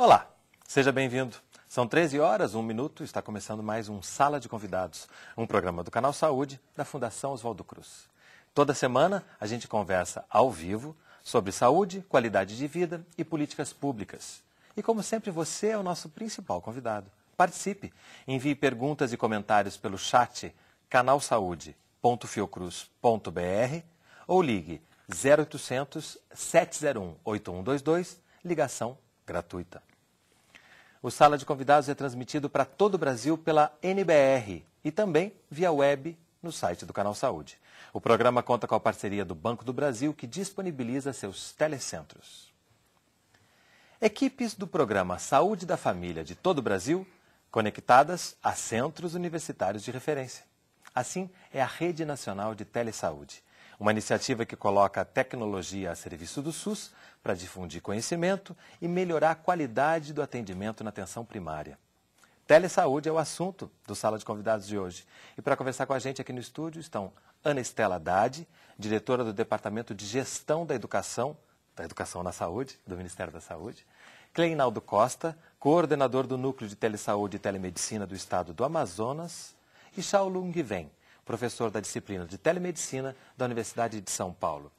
Olá, seja bem-vindo. São 13 horas, 1 minuto, está começando mais um Sala de Convidados, um programa do Canal Saúde da Fundação Oswaldo Cruz. Toda semana a gente conversa ao vivo sobre saúde, qualidade de vida e políticas públicas. E como sempre, você é o nosso principal convidado. Participe, envie perguntas e comentários pelo chat canalsaude.fiocruz.br ou ligue 0800 701 8122, ligação gratuita. O Sala de Convidados é transmitido para todo o Brasil pela NBR e também via web no site do Canal Saúde. O programa conta com a parceria do Banco do Brasil, que disponibiliza seus telecentros. Equipes do programa Saúde da Família de todo o Brasil, conectadas a centros universitários de referência. Assim, é a Rede Nacional de Telesaúde, uma iniciativa que coloca a tecnologia a serviço do SUS para difundir conhecimento e melhorar a qualidade do atendimento na atenção primária. Telesaúde é o assunto do Sala de Convidados de hoje. E para conversar com a gente aqui no estúdio estão Ana Estela Haddad, diretora do Departamento de Gestão da Educação na Saúde, do Ministério da Saúde, Cleinaldo Costa, coordenador do Núcleo de Telesaúde e Telemedicina do Estado do Amazonas, e Shaolun Guiven, professor da disciplina de Telemedicina da Universidade de São Paulo.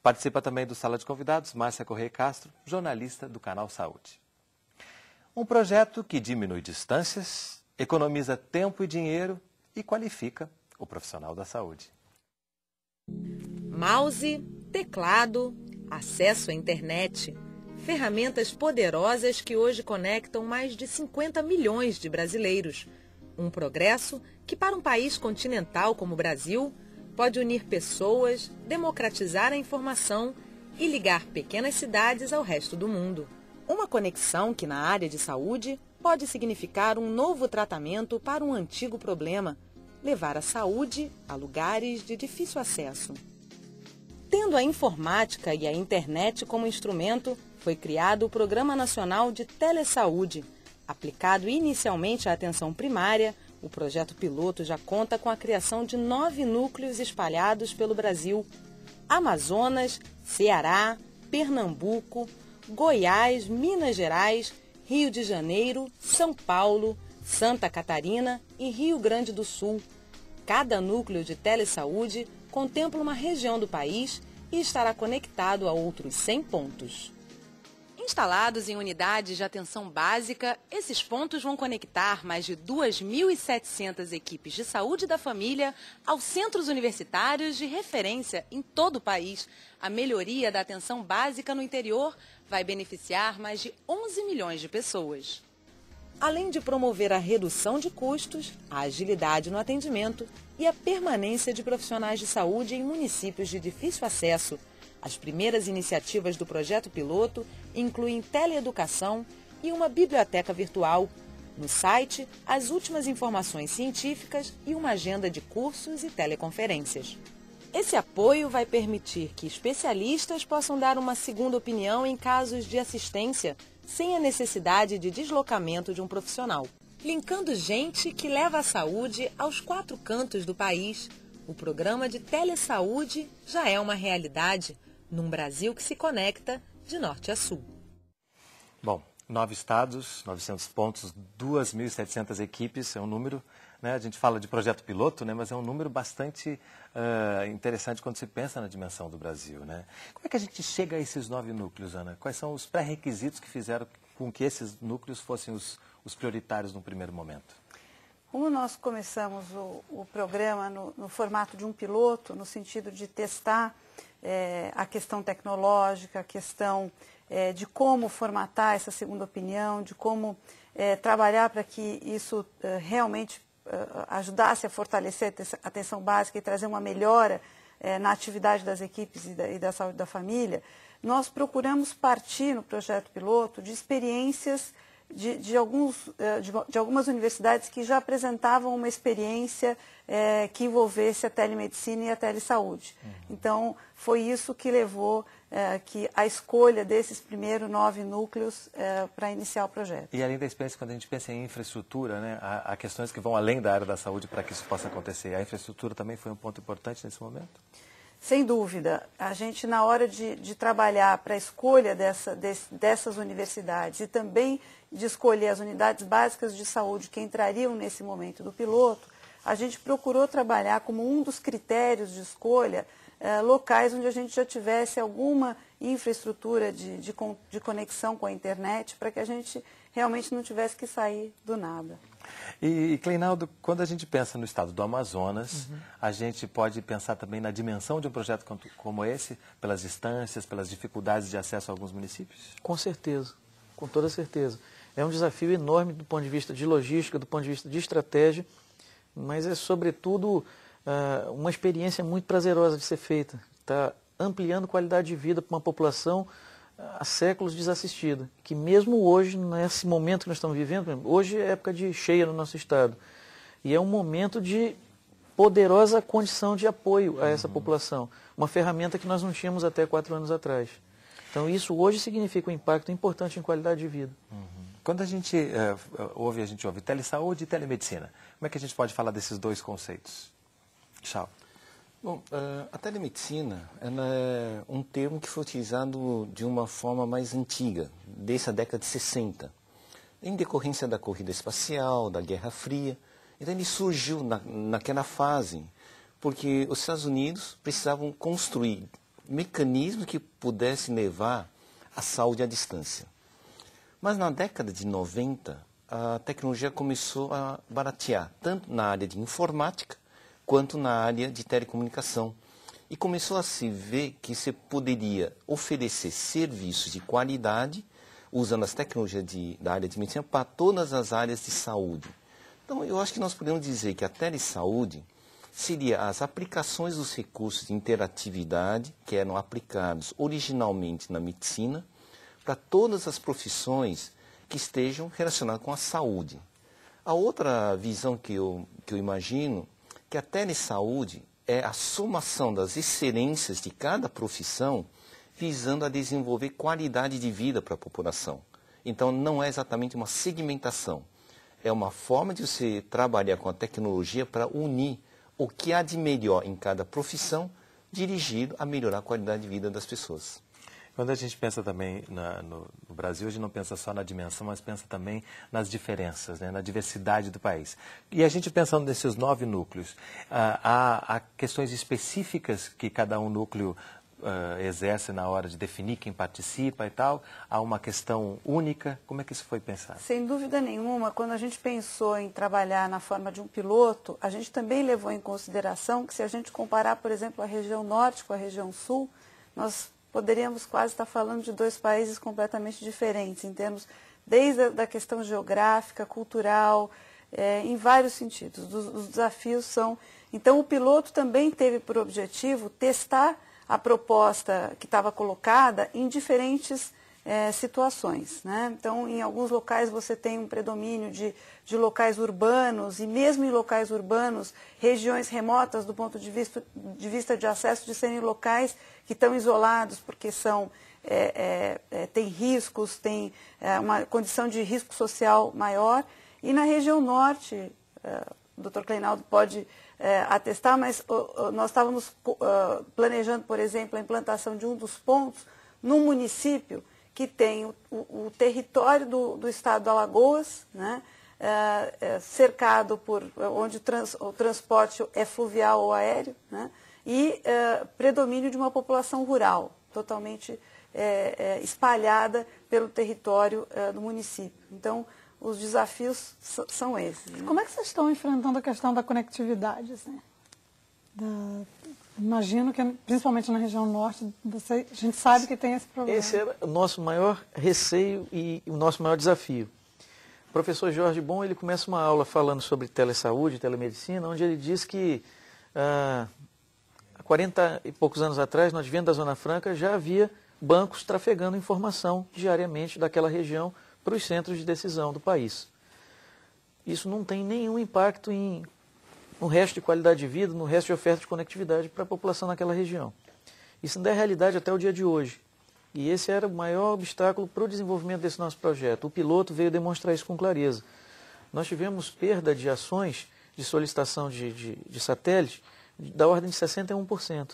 Participa também do Sala de Convidados Márcia Correia Castro, jornalista do Canal Saúde. Um projeto que diminui distâncias, economiza tempo e dinheiro e qualifica o profissional da saúde. Mouse, teclado, acesso à internet, ferramentas poderosas que hoje conectam mais de 50 milhões de brasileiros. Um progresso que, para um país continental como o Brasil, pode unir pessoas, democratizar a informação e ligar pequenas cidades ao resto do mundo. Uma conexão que, na área de saúde, pode significar um novo tratamento para um antigo problema, levar a saúde a lugares de difícil acesso. Tendo a informática e a internet como instrumento, foi criado o Programa Nacional de Telesaúde. Aplicado inicialmente à atenção primária, o projeto piloto já conta com a criação de 9 núcleos espalhados pelo Brasil: Amazonas, Ceará, Pernambuco, Goiás, Minas Gerais, Rio de Janeiro, São Paulo, Santa Catarina e Rio Grande do Sul. Cada núcleo de telesaúde contempla uma região do país e estará conectado a outros 100 pontos. Instalados em unidades de atenção básica, esses pontos vão conectar mais de 2.700 equipes de saúde da família aos centros universitários de referência em todo o país. A melhoria da atenção básica no interior vai beneficiar mais de 11 milhões de pessoas. Além de promover a redução de custos, a agilidade no atendimento e a permanência de profissionais de saúde em municípios de difícil acesso, as primeiras iniciativas do projeto piloto incluem teleeducação e uma biblioteca virtual. No site, as últimas informações científicas e uma agenda de cursos e teleconferências. Esse apoio vai permitir que especialistas possam dar uma segunda opinião em casos de assistência, sem a necessidade de deslocamento de um profissional. Linkando gente que leva a saúde aos 4 cantos do país, o programa de telesaúde já é uma realidade, num Brasil que se conecta de norte a sul. Bom, 9 estados, 900 pontos, 2.700 equipes, é um número, né? A gente fala de projeto piloto, né? Mas é um número bastante interessante quando se pensa na dimensão do Brasil, né? Como é que a gente chega a esses 9 núcleos, Ana? Quais são os pré-requisitos que fizeram com que esses núcleos fossem os prioritários no primeiro momento? Como nós começamos o programa no formato de um piloto, no sentido de testar a questão tecnológica, a questão de como formatar essa segunda opinião, de como trabalhar para que isso realmente ajudasse a fortalecer a atenção básica e trazer uma melhora na atividade das equipes e da saúde da família, nós procuramos partir no projeto piloto de experiências de algumas universidades que já apresentavam uma experiência que envolvesse a telemedicina e a telesaúde. Então, foi isso que levou a escolha desses primeiros 9 núcleos para iniciar o projeto. E além da experiência, quando a gente pensa em infraestrutura, né, há questões que vão além da área da saúde para que isso possa acontecer. A infraestrutura também foi um ponto importante nesse momento? Sem dúvida, a gente na hora de trabalhar para a escolha dessas universidades e também de escolher as unidades básicas de saúde que entrariam nesse momento do piloto, a gente procurou trabalhar como um dos critérios de escolha locais onde a gente já tivesse alguma infraestrutura de conexão com a internet para que a gente realmente não tivesse que sair do nada. E Cleinaldo, quando a gente pensa no estado do Amazonas, a gente pode pensar também na dimensão de um projeto como esse, pelas distâncias, pelas dificuldades de acesso a alguns municípios? Com certeza, com toda certeza. É um desafio enorme do ponto de vista de logística, do ponto de vista de estratégia, mas é, sobretudo, uma experiência muito prazerosa de ser feita. Está ampliando qualidade de vida para uma população há séculos desassistida, que mesmo hoje, nesse momento que nós estamos vivendo, hoje é época de cheia no nosso estado, e é um momento de poderosa condição de apoio a essa população, uma ferramenta que nós não tínhamos até 4 anos atrás. Então isso hoje significa um impacto importante em qualidade de vida. Quando a gente ouve telesaúde e telemedicina, como é que a gente pode falar desses dois conceitos? Tchau. Bom, a telemedicina ela é um termo que foi utilizado de uma forma mais antiga, desde a década de 60, em decorrência da corrida espacial, da Guerra Fria. Então ele surgiu naquela fase, porque os Estados Unidos precisavam construir mecanismos que pudessem levar a saúde à distância. Mas na década de 90, a tecnologia começou a baratear, tanto na área de informática, quanto na área de telecomunicação. E começou a se ver que se poderia oferecer serviços de qualidade, usando as tecnologias da área de medicina, para todas as áreas de saúde. Então, eu acho que nós podemos dizer que a telesaúde seria as aplicações dos recursos de interatividade que eram aplicados originalmente na medicina, para todas as profissões que estejam relacionadas com a saúde. A outra visão que eu imagino que a telesaúde é a somação das excelências de cada profissão visando a desenvolver qualidade de vida para a população. Então, não é exatamente uma segmentação. É uma forma de você trabalhar com a tecnologia para unir o que há de melhor em cada profissão, dirigido a melhorar a qualidade de vida das pessoas. Quando a gente pensa também no Brasil, a gente não pensa só na dimensão, mas pensa também nas diferenças, né, na diversidade do país. E a gente pensando nesses 9 núcleos, há questões específicas que cada um núcleo exerce na hora de definir quem participa e tal? Há uma questão única? Como é que isso foi pensado? Sem dúvida nenhuma, quando a gente pensou em trabalhar na forma de um piloto, a gente também levou em consideração que se a gente comparar, por exemplo, a região norte com a região sul, nós poderíamos quase estar falando de 2 países completamente diferentes, em termos, desde a questão geográfica, cultural, em vários sentidos. Os desafios são... Então, o piloto também teve por objetivo testar a proposta que estava colocada em diferentes situações, né? Então, em alguns locais você tem um predomínio de locais urbanos e mesmo em locais urbanos, regiões remotas do ponto de vista de acesso de serem locais que estão isolados porque tem riscos, tem uma condição de risco social maior. E na região norte, o Dr. Cleinaldo pode atestar, mas nós estávamos planejando, por exemplo, a implantação de um dos pontos num município que tem o território do estado de Alagoas, né, cercado por onde o transporte é fluvial ou aéreo, né, e predomínio de uma população rural, totalmente espalhada pelo território do município. Então, os desafios são esses. Né? Como é que vocês estão enfrentando a questão da conectividade? Assim? Imagino que, principalmente na região norte, a gente sabe que tem esse problema. Esse é o nosso maior receio e o nosso maior desafio. O professor Jorge Bom, ele começa uma aula falando sobre telesaúde, telemedicina, onde ele diz que há 40 e poucos anos atrás, no advento da Zona Franca, já havia bancos trafegando informação diariamente daquela região para os centros de decisão do país. Isso não tem nenhum impacto no resto de qualidade de vida, no resto de oferta de conectividade para a população naquela região. Isso ainda é realidade até o dia de hoje. E esse era o maior obstáculo para o desenvolvimento desse nosso projeto. O piloto veio demonstrar isso com clareza. Nós tivemos perda de ações de solicitação de satélite da ordem de 61%.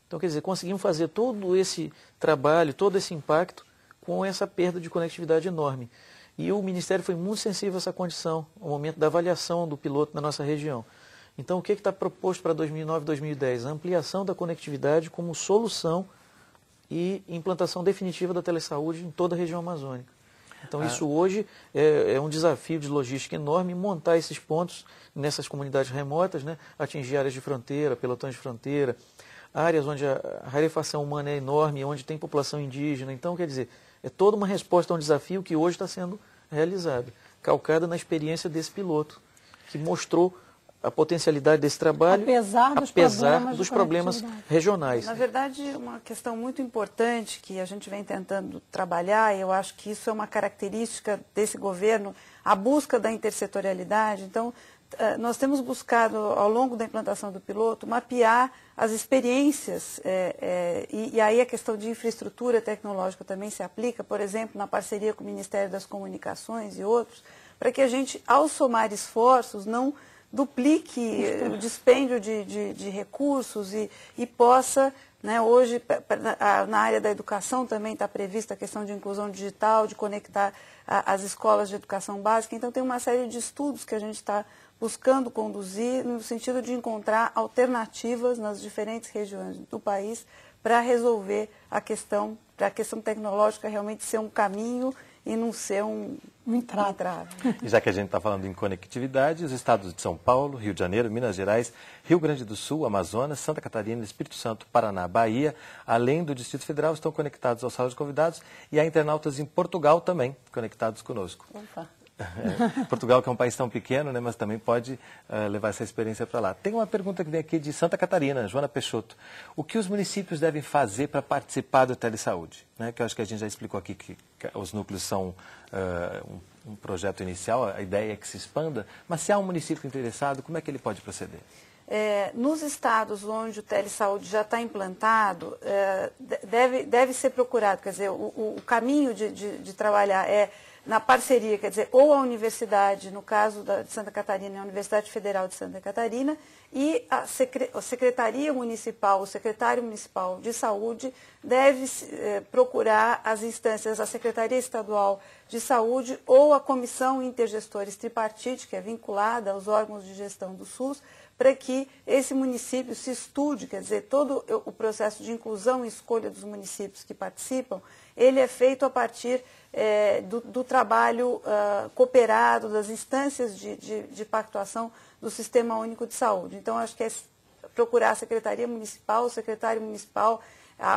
Então, quer dizer, conseguimos fazer todo esse trabalho, todo esse impacto com essa perda de conectividade enorme. E o Ministério foi muito sensível a essa condição, no momento da avaliação do piloto na nossa região. Então, o que está proposto para 2009 e 2010? A ampliação da conectividade como solução e implantação definitiva da telesaúde em toda a região amazônica. Então, isso hoje é um desafio de logística enorme, montar esses pontos nessas comunidades remotas, né? Atingir áreas de fronteira, pelotões de fronteira, áreas onde a rarefação humana é enorme, onde tem população indígena. Então, quer dizer, é toda uma resposta a um desafio que hoje está sendo realizado, calcada na experiência desse piloto, que mostrou a potencialidade desse trabalho, apesar dos problemas regionais. Na verdade, uma questão muito importante que a gente vem tentando trabalhar, e eu acho que isso é uma característica desse governo, a busca da intersetorialidade. Então, nós temos buscado, ao longo da implantação do piloto, mapear as experiências, e aí a questão de infraestrutura tecnológica também se aplica, por exemplo, na parceria com o Ministério das Comunicações e outros, para que a gente, ao somar esforços, não duplique o dispêndio de recursos e possa, né, hoje, na área da educação também está prevista a questão de inclusão digital, de conectar as escolas de educação básica. Então, tem uma série de estudos que a gente está buscando conduzir no sentido de encontrar alternativas nas diferentes regiões do país para resolver a questão, para a questão tecnológica realmente ser um caminho e não ser um entrave. E já que a gente está falando em conectividade, os estados de São Paulo, Rio de Janeiro, Minas Gerais, Rio Grande do Sul, Amazonas, Santa Catarina, Espírito Santo, Paraná, Bahia, além do Distrito Federal, estão conectados ao Sala de Convidados e há internautas em Portugal também conectados conosco. Opa. Portugal, que é um país tão pequeno, né, mas também pode levar essa experiência para lá. Tem uma pergunta que vem aqui de Santa Catarina, Joana Peixoto. O que os municípios devem fazer para participar do Telesaúde? Né, que eu acho que a gente já explicou aqui que os núcleos são um projeto inicial, a ideia é que se expanda, mas se há um município interessado, como é que ele pode proceder? Nos estados onde o Telesaúde já está implantado, deve ser procurado, quer dizer, o caminho de trabalhar é na parceria, quer dizer, ou a universidade, no caso de Santa Catarina, a Universidade Federal de Santa Catarina, e a Secretaria Municipal, o Secretário Municipal de Saúde deve procurar as instâncias, a Secretaria Estadual de Saúde ou a Comissão Intergestores Tripartite, que é vinculada aos órgãos de gestão do SUS, para que esse município se estude, quer dizer, todo o processo de inclusão e escolha dos municípios que participam, ele é feito a partir do trabalho cooperado, das instâncias de pactuação do Sistema Único de Saúde. Então, acho que é procurar a Secretaria Municipal, o secretário municipal,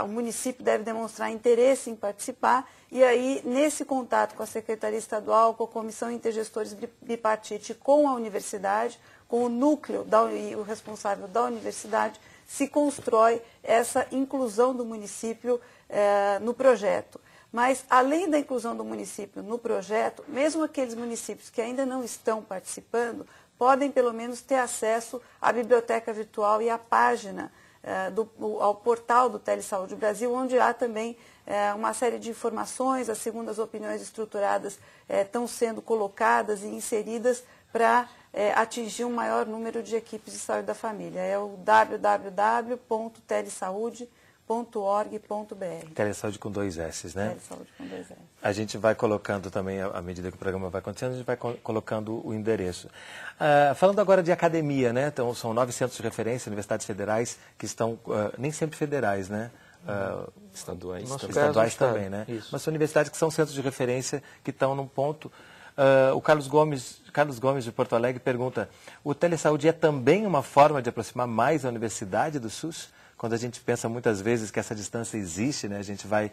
o município deve demonstrar interesse em participar, e aí, nesse contato com a Secretaria Estadual, com a Comissão Intergestores Bipartite, com a universidade, com o núcleo e o responsável da universidade, se constrói essa inclusão do município no projeto. Mas, além da inclusão do município no projeto, mesmo aqueles municípios que ainda não estão participando, podem, pelo menos, ter acesso à biblioteca virtual e à página, ao portal do Telesaúde Brasil, onde há também uma série de informações, as segundas opiniões estruturadas estão sendo colocadas e inseridas para atingir um maior número de equipes de saúde da família. É o www.telesaude.org.br. Telesaúde com 2 S, né? Telesaúde com 2 S. A gente vai colocando também, à medida que o programa vai acontecendo, a gente vai colocando o endereço. Falando agora de academia, né? Então, são 9 centros de referência, universidades federais, que estão, nem sempre federais, né? Estaduais também, né? Isso. Mas são universidades que são centros de referência, que estão num ponto... o Carlos Gomes de Porto Alegre pergunta, o Telesaúde é também uma forma de aproximar mais a universidade do SUS? Quando a gente pensa muitas vezes que essa distância existe, né, a gente vai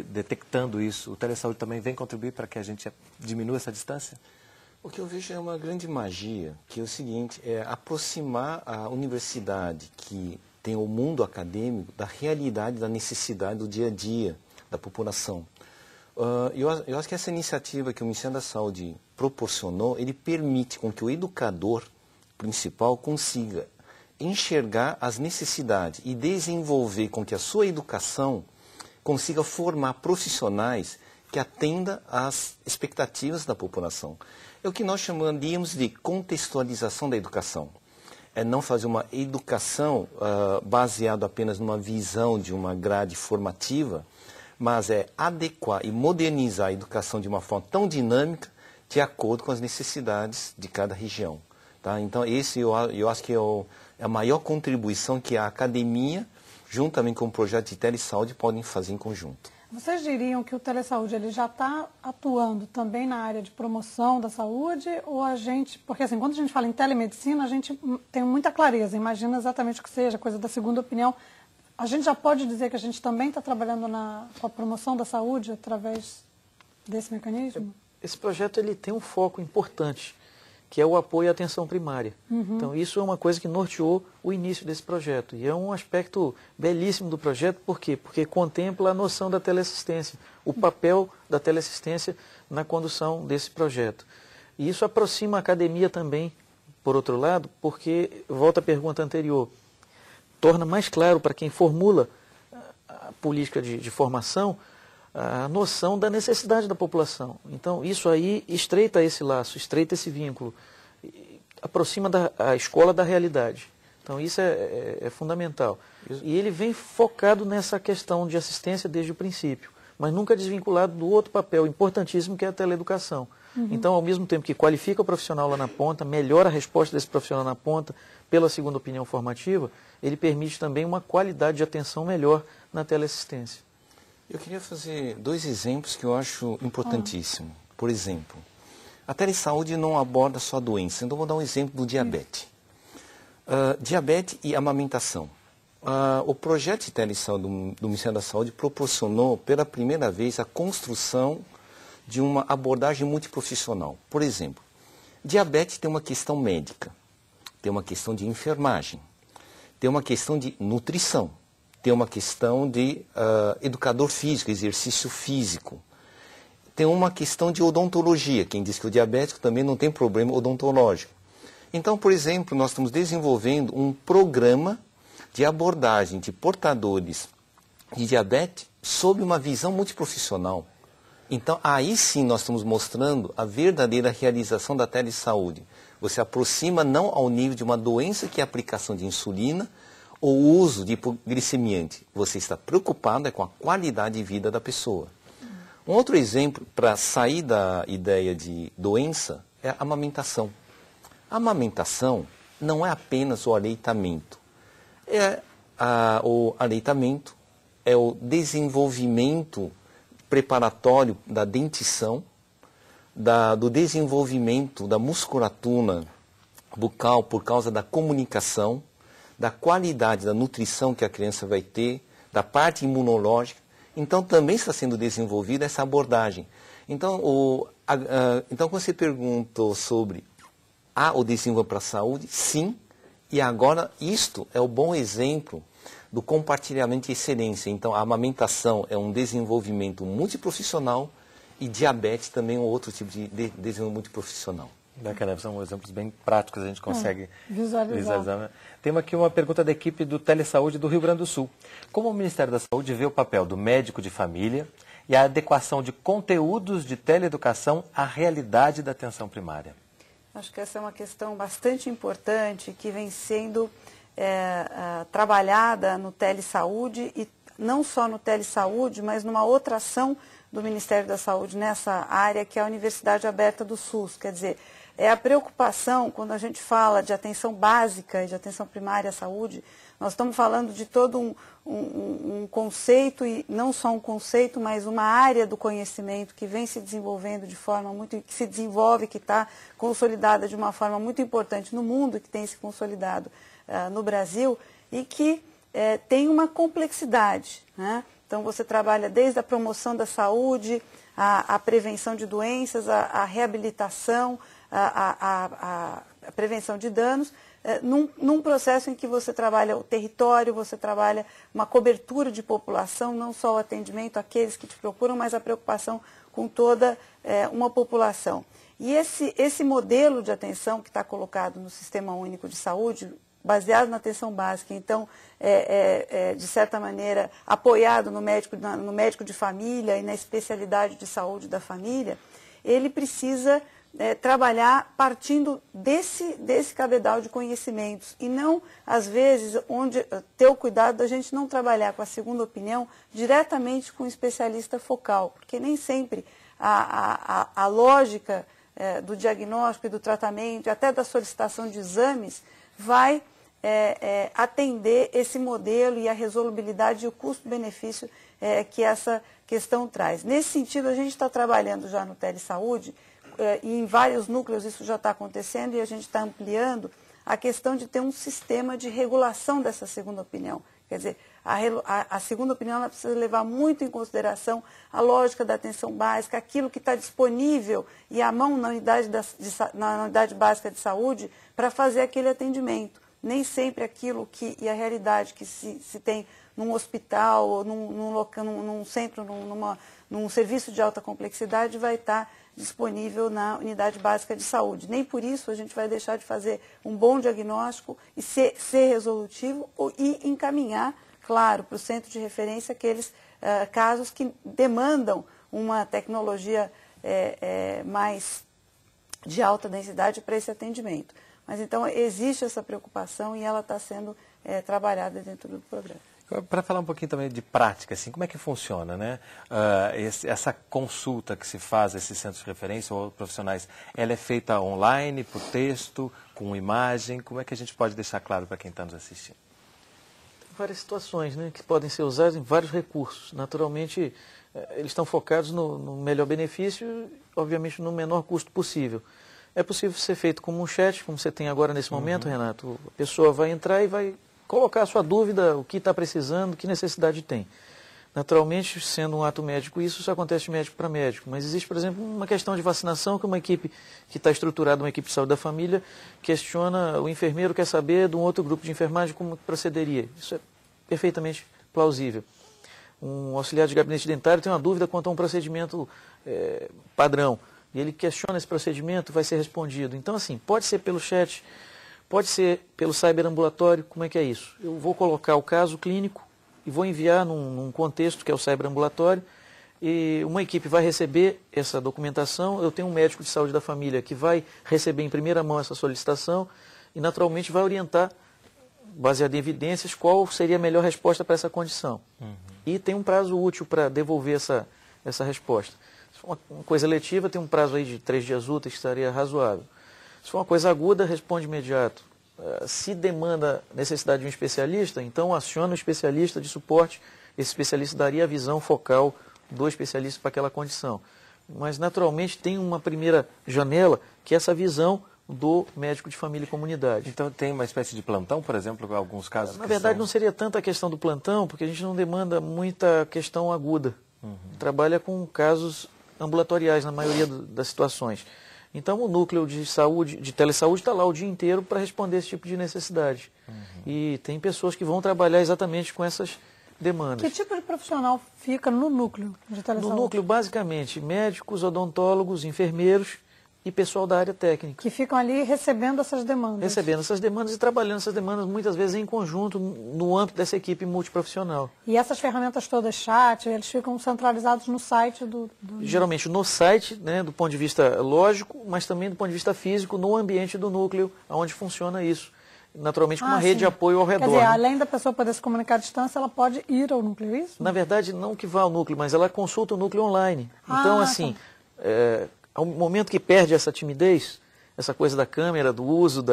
detectando isso. O Telesaúde também vem contribuir para que a gente diminua essa distância? O que eu vejo é uma grande magia, que é o seguinte, é aproximar a universidade que tem o mundo acadêmico da realidade, da necessidade do dia a dia da população. Eu acho que essa iniciativa que o Ministério da Saúde proporcionou, ele permite com que o educador principal consiga enxergar as necessidades e desenvolver com que a sua educação consiga formar profissionais que atendam às expectativas da população. É o que nós chamaríamos de contextualização da educação. é não fazer uma educação baseada apenas numa visão de uma grade formativa, mas é adequar e modernizar a educação de uma forma tão dinâmica de acordo com as necessidades de cada região. Tá? Então, esse eu acho que é a maior contribuição que a academia, juntamente com o projeto de telesaúde, podem fazer em conjunto. Vocês diriam que o telesaúde ele já está atuando também na área de promoção da saúde, ou a gente, porque assim, quando a gente fala em telemedicina, a gente tem muita clareza, imagina exatamente o que seja, coisa da segunda opinião. A gente já pode dizer que a gente também está trabalhando com a promoção da saúde através desse mecanismo? Esse projeto ele tem um foco importante, que é o apoio à atenção primária. Então, isso é uma coisa que norteou o início desse projeto. E é um aspecto belíssimo do projeto, por quê? Porque contempla a noção da teleassistência, o papel da teleassistência na condução desse projeto. E isso aproxima a academia também, por outro lado, porque, volta à pergunta anterior, torna mais claro para quem formula a política de formação a noção da necessidade da população. Então, isso aí estreita esse laço, estreita esse vínculo, aproxima a escola da realidade. Então, isso é fundamental. E ele vem focado nessa questão de assistência desde o princípio, mas nunca desvinculado do outro papel importantíssimo, que é a teleeducação. Então, ao mesmo tempo que qualifica o profissional lá na ponta, melhora a resposta desse profissional na ponta, pela segunda opinião formativa, ele permite também uma qualidade de atenção melhor na teleassistência. Eu queria fazer 2 exemplos que eu acho importantíssimos. Por exemplo, a telesaúde não aborda só a doença. Então, vou dar um exemplo do diabetes. Diabetes e amamentação. O projeto de telesaúde do Ministério da Saúde proporcionou, pela primeira vez, a construção de uma abordagem multiprofissional. Por exemplo, diabetes tem uma questão médica, tem uma questão de enfermagem, tem uma questão de nutrição, tem uma questão de educador físico, exercício físico. Tem uma questão de odontologia. Quem diz que o diabético também não tem problema odontológico. Então, por exemplo, nós estamos desenvolvendo um programa de abordagem de portadores de diabetes sob uma visão multiprofissional. Então, aí sim nós estamos mostrando a verdadeira realização da telesaúde. Você aproxima não ao nível de uma doença que é a aplicação de insulina, ou o uso de hipoglicemiante. Você está preocupado com a qualidade de vida da pessoa. Um outro exemplo para sair da ideia de doença é a amamentação. A amamentação não é apenas o aleitamento. O aleitamento é o desenvolvimento preparatório da dentição, do desenvolvimento da musculatura bucal por causa da comunicação, da qualidade da nutrição que a criança vai ter, da parte imunológica. Então, também está sendo desenvolvida essa abordagem. Então, quando você perguntou sobre o desenvolvimento para a saúde, sim, e agora isto é o bom exemplo do compartilhamento de excelência. Então, a amamentação é um desenvolvimento multiprofissional e diabetes também é um outro tipo de desenvolvimento multiprofissional. Bacana, são exemplos bem práticos, a gente consegue visualizar. Tem aqui uma pergunta da equipe do Telesaúde do Rio Grande do Sul. Como o Ministério da Saúde vê o papel do médico de família e a adequação de conteúdos de teleeducação à realidade da atenção primária? Acho que essa é uma questão bastante importante que vem sendo trabalhada no Telesaúde, e não só no Telesaúde, mas numa outra ação do Ministério da Saúde nessa área, que é a Universidade Aberta do SUS. Quer dizer, é a preocupação, quando a gente fala de atenção básica e de atenção primária à saúde, nós estamos falando de todo um conceito, e não só um conceito, mas uma área do conhecimento que vem se desenvolvendo de forma muito, que se desenvolve, que está consolidada de uma forma muito importante no mundo, que tem se consolidado no Brasil, e que tem uma complexidade, né? Então, você trabalha desde a promoção da saúde, a prevenção de doenças, a reabilitação, a prevenção de danos, num processo em que você trabalha o território, você trabalha uma cobertura de população, não só o atendimento àqueles que te procuram, mas a preocupação com toda uma população. E esse modelo de atenção que está colocado no Sistema Único de Saúde, baseado na atenção básica, então, de certa maneira, apoiado no médico de família e na especialidade de saúde da família, ele precisa trabalhar partindo desse cabedal de conhecimentos e não, às vezes, ter o cuidado da gente não trabalhar com a segunda opinião diretamente com o especialista focal, porque nem sempre a lógica do diagnóstico e do tratamento, até da solicitação de exames, vai atender esse modelo e a resolubilidade e o custo-benefício que essa questão traz. Nesse sentido, a gente está trabalhando já no Telesaúde, e em vários núcleos isso já está acontecendo, e a gente está ampliando a questão de ter um sistema de regulação dessa segunda opinião. Quer dizer, a segunda opinião ela precisa levar muito em consideração a lógica da atenção básica, aquilo que está disponível e à mão na unidade básica de saúde para fazer aquele atendimento. Nem sempre aquilo e a realidade que se tem num hospital, ou num centro, num serviço de alta complexidade vai estar disponível na unidade básica de saúde. Nem por isso a gente vai deixar de fazer um bom diagnóstico e ser resolutivo e encaminhar, claro, para o centro de referência aqueles casos que demandam uma tecnologia mais de alta densidade para esse atendimento. Mas então existe essa preocupação e ela está sendo trabalhada dentro do programa. Para falar um pouquinho também de prática, assim, como é que funciona, né? Essa consulta que se faz a esses centros de referência ou profissionais, ela é feita online, por texto, com imagem? Como é que a gente pode deixar claro para quem está nos assistindo? Tem várias situações, né, que podem ser usadas em vários recursos. Naturalmente, eles estão focados no melhor benefício, obviamente no menor custo possível. É possível ser feito como um chat, como você tem agora nesse momento, Renato. A pessoa vai entrar e vai colocar a sua dúvida, o que está precisando, que necessidade tem. Naturalmente, sendo um ato médico, isso acontece de médico para médico. Mas existe, por exemplo, uma questão de vacinação que uma equipe que está estruturada, uma equipe de saúde da família, questiona, o enfermeiro quer saber de um outro grupo de enfermagem como procederia. Isso é perfeitamente plausível. Um auxiliar de gabinete dentário tem uma dúvida quanto a um procedimento padrão. E ele questiona esse procedimento, vai ser respondido. Então, assim, pode ser pelo chat, pode ser pelo cyberambulatório. Como é que é isso? Eu vou colocar o caso clínico e vou enviar num contexto que é o cyberambulatório, e uma equipe vai receber essa documentação. Eu tenho um médico de saúde da família que vai receber em primeira mão essa solicitação e naturalmente vai orientar, baseado em evidências, qual seria a melhor resposta para essa condição. E tem um prazo útil para devolver essa resposta. Se for uma coisa letiva, tem um prazo aí de 3 dias úteis que estaria razoável. Se for uma coisa aguda, responde imediato. Se demanda necessidade de um especialista, então aciona o especialista de suporte. Esse especialista daria a visão focal do especialista para aquela condição. Mas, naturalmente, tem uma primeira janela, que é essa visão do médico de família e comunidade. Então tem uma espécie de plantão, por exemplo, em alguns casos? Na verdade, não seria tanta a questão do plantão, porque a gente não demanda muita questão aguda. Trabalha com casos ambulatoriais na maioria das situações. Então o núcleo de saúde, de telesaúde, está lá o dia inteiro para responder esse tipo de necessidade. E tem pessoas que vão trabalhar exatamente com essas demandas. Que tipo de profissional fica no núcleo de telesaúde? No núcleo, basicamente, médicos, odontólogos, enfermeiros e pessoal da área técnica. Que ficam ali recebendo essas demandas. Recebendo essas demandas e trabalhando essas demandas, muitas vezes em conjunto, no âmbito dessa equipe multiprofissional. E essas ferramentas todas, chat, eles ficam centralizados no site do... Geralmente no site, né, do ponto de vista lógico, mas também do ponto de vista físico, no ambiente do núcleo, onde funciona isso. Naturalmente com uma rede de apoio ao redor. Quer dizer, né? além da pessoa poder se comunicar à distância, ela pode ir ao núcleo, isso? Na verdade, não que vá ao núcleo, mas ela consulta o núcleo online. Então, assim, ao momento que perde essa timidez, essa coisa da câmera, do uso,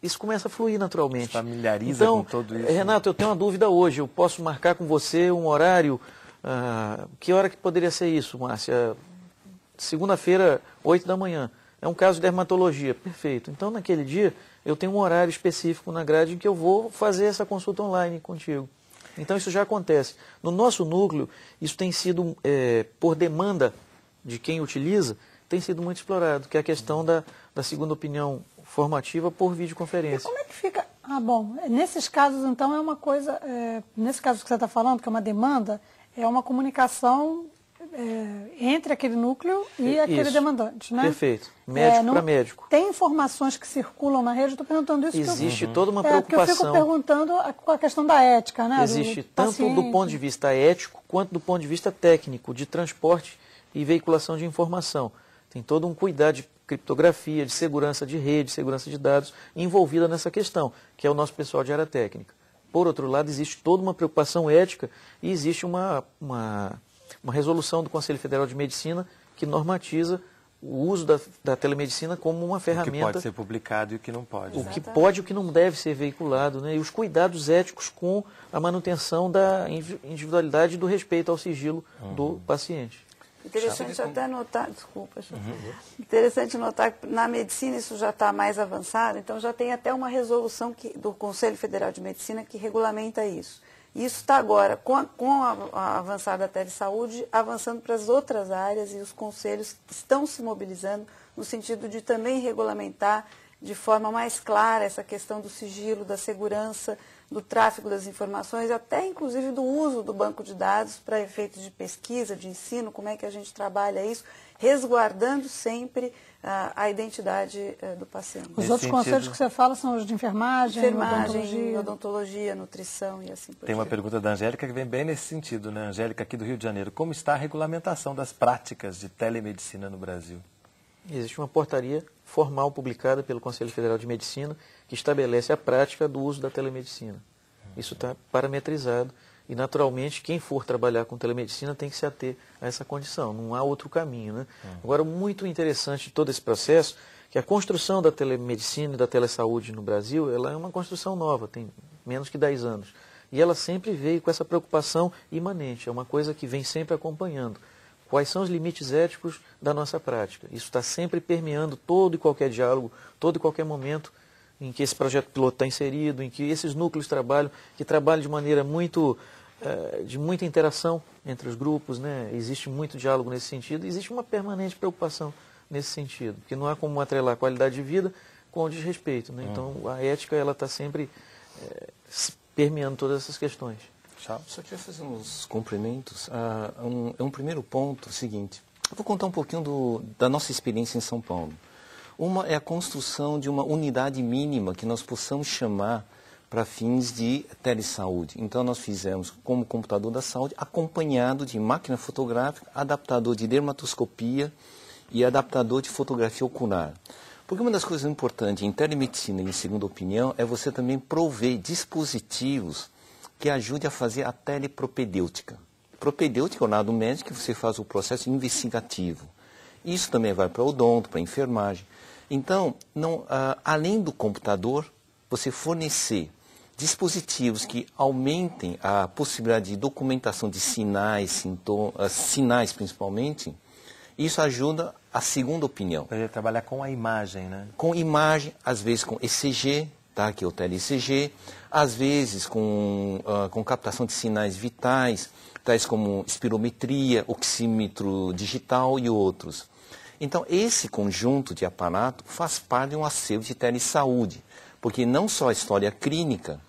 isso começa a fluir naturalmente. Se familiariza com tudo isso. Renato, eu tenho uma dúvida hoje. Eu posso marcar com você um horário? Que hora que poderia ser isso, Márcia? Segunda-feira, 8 da manhã. É um caso de dermatologia. Perfeito. Então, naquele dia, eu tenho um horário específico na grade em que eu vou fazer essa consulta online contigo. Então, isso já acontece. No nosso núcleo, isso tem sido, por demanda de quem utiliza, tem sido muito explorado, que é a questão da segunda opinião formativa por videoconferência. E como é que fica? Bom, nesses casos, então, é uma coisa... nesse caso que você está falando, que é uma demanda, é uma comunicação entre aquele núcleo e aquele demandante, né? Perfeito. Médico para médico. Tem informações que circulam na rede? Estou perguntando isso. Existe toda uma preocupação. Porque eu fico perguntando com a questão da ética, né? Existe tanto do ponto de vista ético, quanto do ponto de vista técnico, de transporte e veiculação de informação. Tem todo um cuidado de criptografia, de segurança de rede, segurança de dados, envolvida nessa questão, que é o nosso pessoal de área técnica. Por outro lado, existe toda uma preocupação ética e existe uma resolução do Conselho Federal de Medicina que normatiza o uso da telemedicina como uma ferramenta. O que pode ser publicado e o que não pode. O que pode e o que não deve ser veiculado, né? E os cuidados éticos com a manutenção da individualidade e do respeito ao sigilo do paciente. Interessante até notar, interessante notar que na medicina isso já está mais avançado, então já tem até uma resolução do Conselho Federal de Medicina que regulamenta isso. E isso está agora, com a avançada da telesaúde, avançando para as outras áreas e os conselhos estão se mobilizando no sentido de também regulamentar de forma mais clara essa questão do sigilo, da segurança, do tráfego das informações, até inclusive do uso do banco de dados para efeitos de pesquisa, de ensino, como é que a gente trabalha isso, resguardando sempre a identidade do paciente. Os outros conselhos que você fala são os de enfermagem, odontologia, nutrição e assim por diante. Tem uma pergunta da Angélica que vem bem nesse sentido, né? Angélica, aqui do Rio de Janeiro. Como está a regulamentação das práticas de telemedicina no Brasil? Existe uma portaria formal publicada pelo Conselho Federal de Medicina que estabelece a prática do uso da telemedicina. Isso está parametrizado e, naturalmente, quem for trabalhar com telemedicina tem que se ater a essa condição. Não há outro caminho, né? Agora, muito interessante de todo esse processo, que a construção da telemedicina e da telesaúde no Brasil, ela é uma construção nova, tem menos que 10 anos. E ela sempre veio com essa preocupação imanente, é uma coisa que vem sempre acompanhando. Quais são os limites éticos da nossa prática? Isso está sempre permeando todo e qualquer diálogo, todo e qualquer momento em que esse projeto piloto está inserido, em que esses núcleos trabalham, que trabalham de maneira de muita interação entre os grupos, né? Existe muito diálogo nesse sentido, existe uma permanente preocupação nesse sentido, porque não há como atrelar a qualidade de vida com o desrespeito, né? Então a ética ela está sempre permeando todas essas questões. Só queria fazer uns cumprimentos. Um primeiro ponto, o seguinte. Eu vou contar um pouquinho da nossa experiência em São Paulo. Uma é a construção de uma unidade mínima que nós possamos chamar para fins de telesaúde. Então, nós fizemos como computador da saúde, acompanhado de máquina fotográfica, adaptador de dermatoscopia e adaptador de fotografia ocular. Porque uma das coisas importantes em telemedicina, em segunda opinião, é você também prover dispositivos que ajude a fazer a telepropedêutica. Propedêutica é o lado médico que você faz o processo investigativo. Isso também vai para o odonto, para a enfermagem. Então, além do computador, você fornecer dispositivos que aumentem a possibilidade de documentação de sinais, sinais principalmente, isso ajuda a segunda opinião. Para trabalhar com a imagem, né? Com imagem, às vezes com ECG, tá? Que é o tele-ECG, às vezes com captação de sinais vitais, tais como espirometria, oxímetro digital e outros. Então, esse conjunto de aparato faz parte de um acervo de telesaúde, porque não só a história clínica,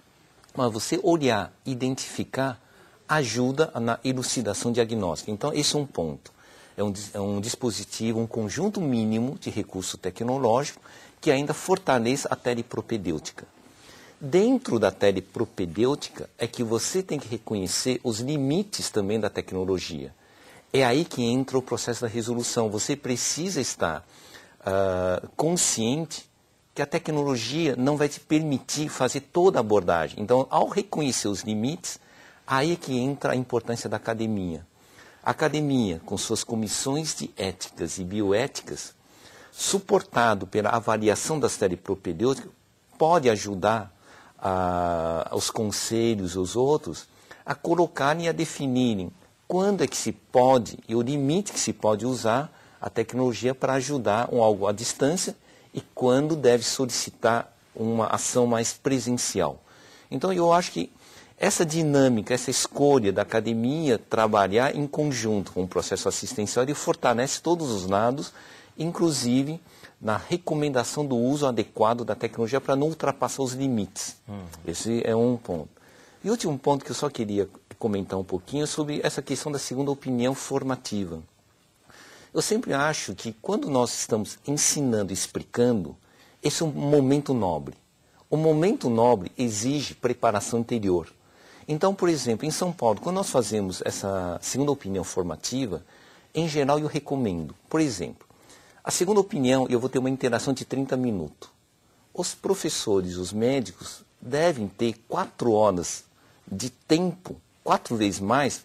mas você olhar, identificar, ajuda na elucidação diagnóstica. Então, esse é um ponto. É um dispositivo, um conjunto mínimo de recurso tecnológico que ainda fortalece a telepropedêutica. Dentro da telepropedêutica é que você tem que reconhecer os limites também da tecnologia. É aí que entra o processo da resolução. Você precisa estar consciente que a tecnologia não vai te permitir fazer toda a abordagem. Então, ao reconhecer os limites, aí é que entra a importância da academia. A academia, com suas comissões de éticas e bioéticas, suportado pela avaliação das telepropedêuticas, pode ajudar os conselhos e os outros a colocarem e a definirem quando é que se pode e o limite que se pode usar a tecnologia para ajudar algo à distância e quando deve solicitar uma ação mais presencial. Então, eu acho que essa dinâmica, essa escolha da academia trabalhar em conjunto com o processo assistencial, ele fortalece todos os lados, inclusive na recomendação do uso adequado da tecnologia para não ultrapassar os limites. Esse é um ponto. E o último ponto que eu só queria comentar um pouquinho é sobre essa questão da segunda opinião formativa. Eu sempre acho que quando nós estamos ensinando, explicando, esse é um momento nobre. O momento nobre exige preparação interior. Então, por exemplo, em São Paulo, quando nós fazemos essa segunda opinião formativa, em geral eu recomendo, por exemplo, A segunda opinião, eu vou ter uma interação de 30 minutos. Os professores, os médicos, devem ter 4 horas de tempo, 4 vezes mais,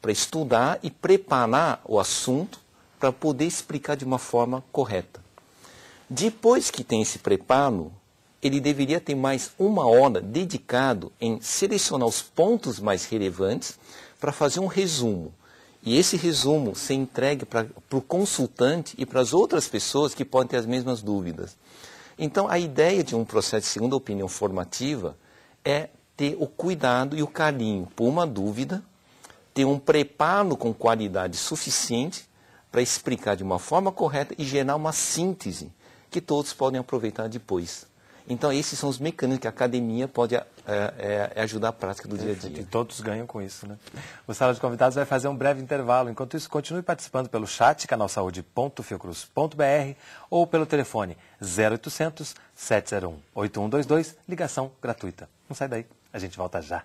para estudar e preparar o assunto para poder explicar de uma forma correta. Depois que tem esse preparo, ele deveria ter mais 1 hora dedicado em selecionar os pontos mais relevantes para fazer um resumo. E esse resumo ser entregue para o consultante e para as outras pessoas que podem ter as mesmas dúvidas. Então, a ideia de um processo de segunda opinião formativa é ter o cuidado e o carinho por uma dúvida, ter um preparo com qualidade suficiente para explicar de uma forma correta e gerar uma síntese que todos podem aproveitar depois. Então, esses são os mecanismos que a academia pode ajudar a prática do dia a dia. E todos ganham com isso, né? O Sala de Convidados vai fazer um breve intervalo. Enquanto isso, continue participando pelo chat, canalsaude.fiocruz.br ou pelo telefone 0800 701 8122, ligação gratuita. Não sai daí, a gente volta já.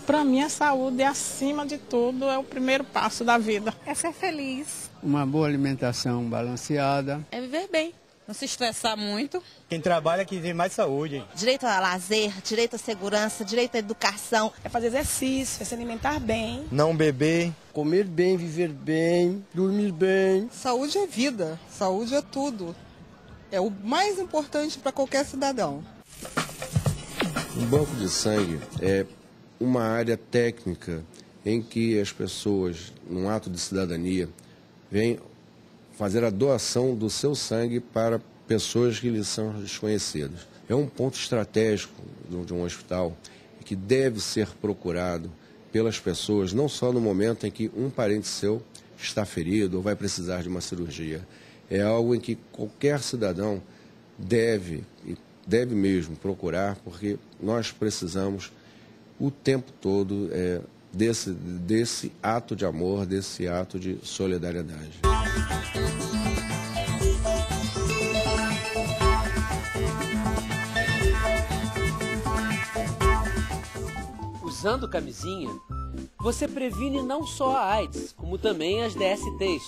Para mim, a saúde, acima de tudo, é o primeiro passo da vida. É ser feliz. Uma boa alimentação balanceada. É viver bem, não se estressar muito. Quem trabalha que tem mais saúde. Direito a lazer, direito à segurança, direito à educação. É fazer exercício, é se alimentar bem. Não beber. Comer bem, viver bem, dormir bem. Saúde é vida, saúde é tudo. É o mais importante para qualquer cidadão. Um banco de sangue é uma área técnica em que as pessoas, num ato de cidadania, vêm fazer a doação do seu sangue para pessoas que lhes são desconhecidas. É um ponto estratégico de um hospital que deve ser procurado pelas pessoas, não só no momento em que um parente seu está ferido ou vai precisar de uma cirurgia. É algo em que qualquer cidadão deve mesmo procurar, porque nós precisamos o tempo todo desse ato de amor, desse ato de solidariedade. Usando camisinha, você previne não só a AIDS, como também as DSTs,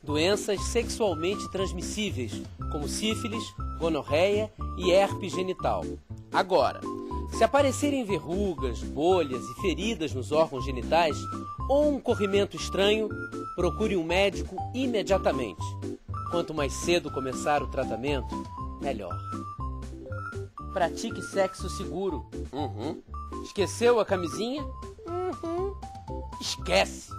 doenças sexualmente transmissíveis, como sífilis, gonorreia e herpes genital. Agora, se aparecerem verrugas, bolhas e feridas nos órgãos genitais ou um corrimento estranho, procure um médico imediatamente. Quanto mais cedo começar o tratamento, melhor. Pratique sexo seguro. Esqueceu a camisinha? Esquece!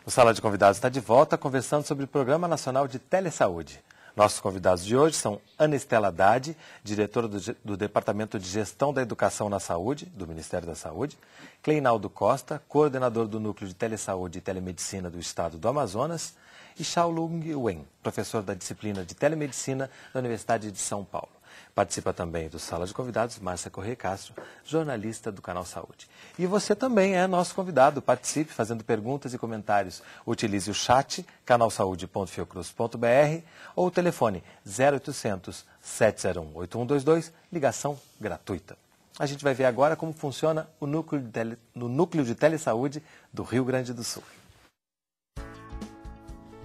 O Sala de Convidados está de volta conversando sobre o Programa Nacional de Telesaúde. Nossos convidados de hoje são Ana Estela Haddad, diretora do Departamento de Gestão da Educação na Saúde, do Ministério da Saúde, Cleinaldo Costa, coordenador do Núcleo de Telesaúde e Telemedicina do Estado do Amazonas, e Xiaolong Wen, professor da disciplina de Telemedicina da Universidade de São Paulo. Participa também do Sala de Convidados, Márcia Corrêa Castro, jornalista do Canal Saúde. E você também é nosso convidado. Participe fazendo perguntas e comentários. Utilize o chat, canalsaude.fiocruz.br ou o telefone 0800 701 8122, ligação gratuita. A gente vai ver agora como funciona o Núcleo de Telesaúde do Rio Grande do Sul.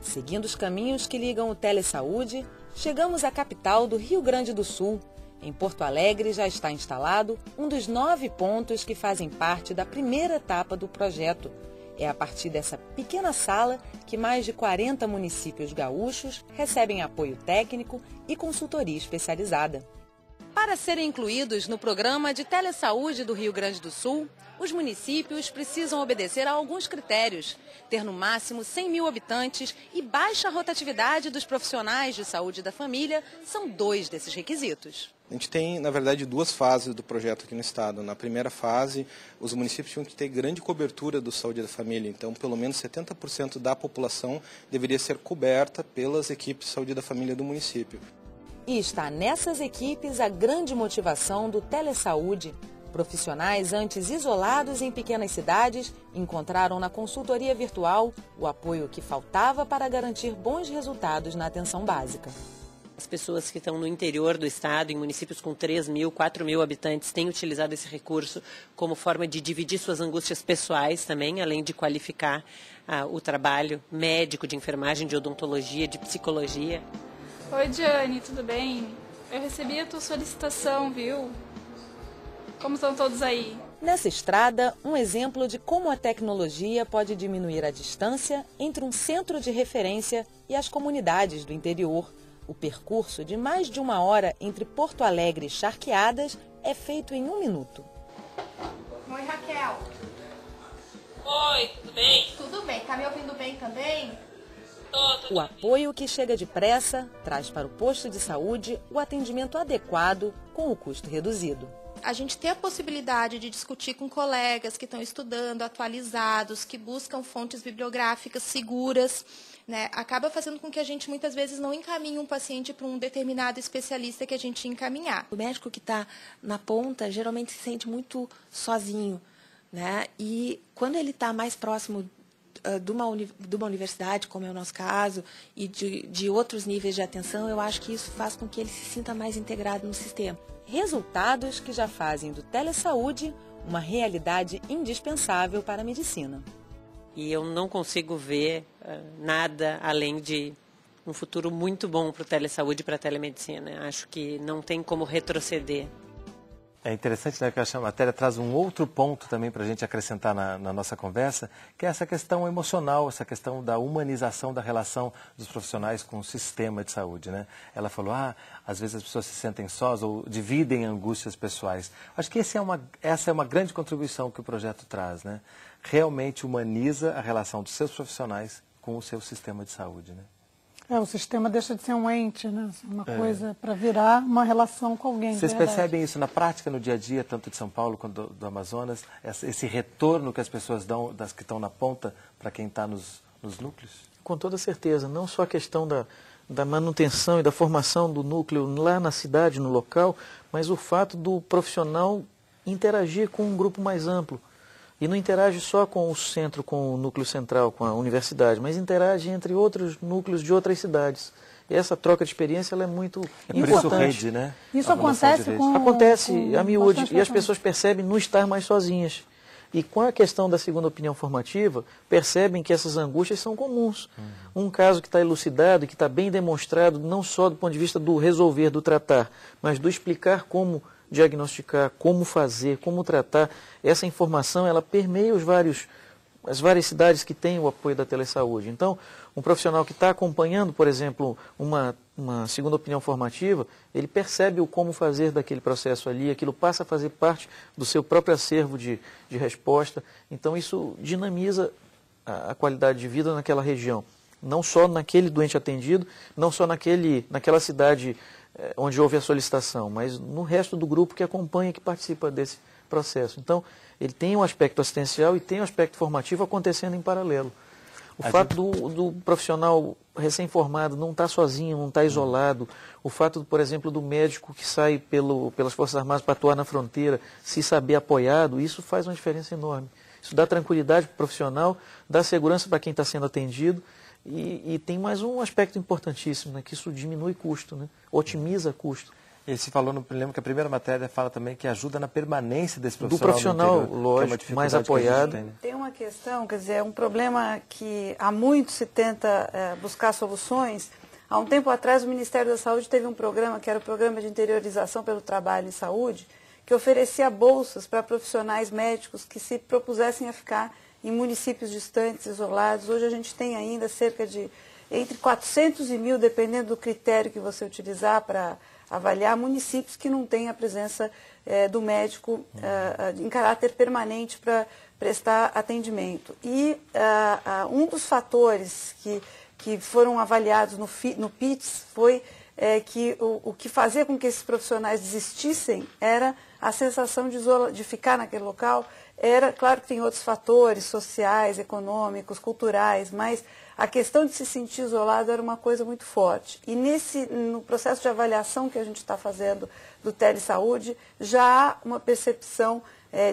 Seguindo os caminhos que ligam o Telesaúde, chegamos à capital do Rio Grande do Sul. Em Porto Alegre já está instalado um dos 9 pontos que fazem parte da primeira etapa do projeto. É a partir dessa pequena sala que mais de 40 municípios gaúchos recebem apoio técnico e consultoria especializada. Para serem incluídos no programa de Telesaúde do Rio Grande do Sul, os municípios precisam obedecer a alguns critérios, ter no máximo 100 mil habitantes e baixa rotatividade dos profissionais de saúde da família são 2 desses requisitos. A gente tem, na verdade, 2 fases do projeto aqui no estado. Na primeira fase, os municípios tinham que ter grande cobertura do saúde da família, então pelo menos 70% da população deveria ser coberta pelas equipes de saúde da família do município. E está nessas equipes a grande motivação do Telesaúde. Profissionais antes isolados em pequenas cidades encontraram na consultoria virtual o apoio que faltava para garantir bons resultados na atenção básica. As pessoas que estão no interior do estado, em municípios com 3.000, 4.000 habitantes, têm utilizado esse recurso como forma de dividir suas angústias pessoais também, além de qualificar o trabalho médico, de enfermagem, de odontologia, de psicologia. Oi, Diane, tudo bem? Eu recebi a tua solicitação, viu? Como estão todos aí? Nessa estrada, um exemplo de como a tecnologia pode diminuir a distância entre um centro de referência e as comunidades do interior. O percurso de mais de 1 hora entre Porto Alegre e Charqueadas é feito em 1 minuto. Oi, Raquel. Oi, tudo bem? Tudo bem. Tá me ouvindo bem também? O apoio que chega depressa traz para o posto de saúde o atendimento adequado com o custo reduzido. A gente ter a possibilidade de discutir com colegas que estão estudando, atualizados, que buscam fontes bibliográficas seguras, né, acaba fazendo com que a gente muitas vezes não encaminhe um paciente para um determinado especialista que a gente encaminhar. O médico que está na ponta geralmente se sente muito sozinho, né? E quando ele está mais próximo de uma universidade, como é o nosso caso, e de outros níveis de atenção, eu acho que isso faz com que ele se sinta mais integrado no sistema. Resultados que já fazem do telesaúde uma realidade indispensável para a medicina. E eu não consigo ver nada além de um futuro muito bom para o telesaúde e para a telemedicina. Acho que não tem como retroceder. É interessante, né, que a matéria traz um outro ponto também para a gente acrescentar na nossa conversa, que é essa questão emocional, essa questão da humanização da relação dos profissionais com o sistema de saúde, né? Ela falou, às vezes as pessoas se sentem sós ou dividem angústias pessoais. Acho que essa é uma grande contribuição que o projeto traz, né? Realmente humaniza a relação dos seus profissionais com o seu sistema de saúde, né? O sistema deixa de ser um ente, né? Uma coisa para virar uma relação com alguém. Vocês percebem isso na prática, no dia a dia, tanto de São Paulo quanto do Amazonas? Esse retorno que as pessoas dão, das que estão na ponta, para quem está nos núcleos? Com toda certeza. Não só a questão da manutenção e da formação do núcleo lá na cidade, no local, mas o fato do profissional interagir com um grupo mais amplo. E não interage só com o centro, com o núcleo central, com a universidade, mas interage entre outros núcleos de outras cidades. E essa troca de experiência ela é muito importante. Por isso rede, né? Isso acontece Acontece a miúde, e as pessoas percebem não estar mais sozinhas. E com a questão da segunda opinião formativa, percebem que essas angústias são comuns. Um caso que está elucidado e que está bem demonstrado, não só do ponto de vista do resolver, do tratar, mas do explicar como diagnosticar, como fazer, como tratar. Essa informação ela permeia as várias cidades que têm o apoio da telesaúde. Então, um profissional que está acompanhando, por exemplo, uma segunda opinião formativa, ele percebe o como fazer daquele processo ali, aquilo passa a fazer parte do seu próprio acervo de resposta. Então, isso dinamiza a qualidade de vida naquela região. Não só naquele doente atendido, não só naquela cidade onde houve a solicitação, mas no resto do grupo que acompanha, que participa desse processo. Então, ele tem um aspecto assistencial e tem um aspecto formativo acontecendo em paralelo. O fato do profissional recém-formado não estar sozinho, não estar isolado, o fato, por exemplo, do médico que sai pelas Forças Armadas para atuar na fronteira, se saber apoiado, isso faz uma diferença enorme. Isso dá tranquilidade para o profissional, dá segurança para quem está sendo atendido. E tem mais um aspecto importantíssimo, né, que isso diminui custo, né, otimiza custo. E se falou, lembro que a primeira matéria fala também que ajuda na permanência desse profissional. Do profissional, interior, lógico, mais apoiado. Tem uma questão, quer dizer, é um problema que há muito se tenta buscar soluções. Há um tempo atrás o Ministério da Saúde teve um programa, que era o Programa de Interiorização pelo Trabalho em Saúde, que oferecia bolsas para profissionais médicos que se propusessem a ficar em municípios distantes, isolados. Hoje a gente tem ainda cerca de entre 400 e 1.000, dependendo do critério que você utilizar para avaliar, municípios que não têm a presença do médico em caráter permanente para prestar atendimento. E um dos fatores que foram avaliados no PITS foi que o que fazia com que esses profissionais desistissem era a sensação de ficar naquele local, claro que tem outros fatores sociais, econômicos, culturais, mas a questão de se sentir isolado era uma coisa muito forte. E no processo de avaliação que a gente está fazendo do Telesaúde, já há uma percepção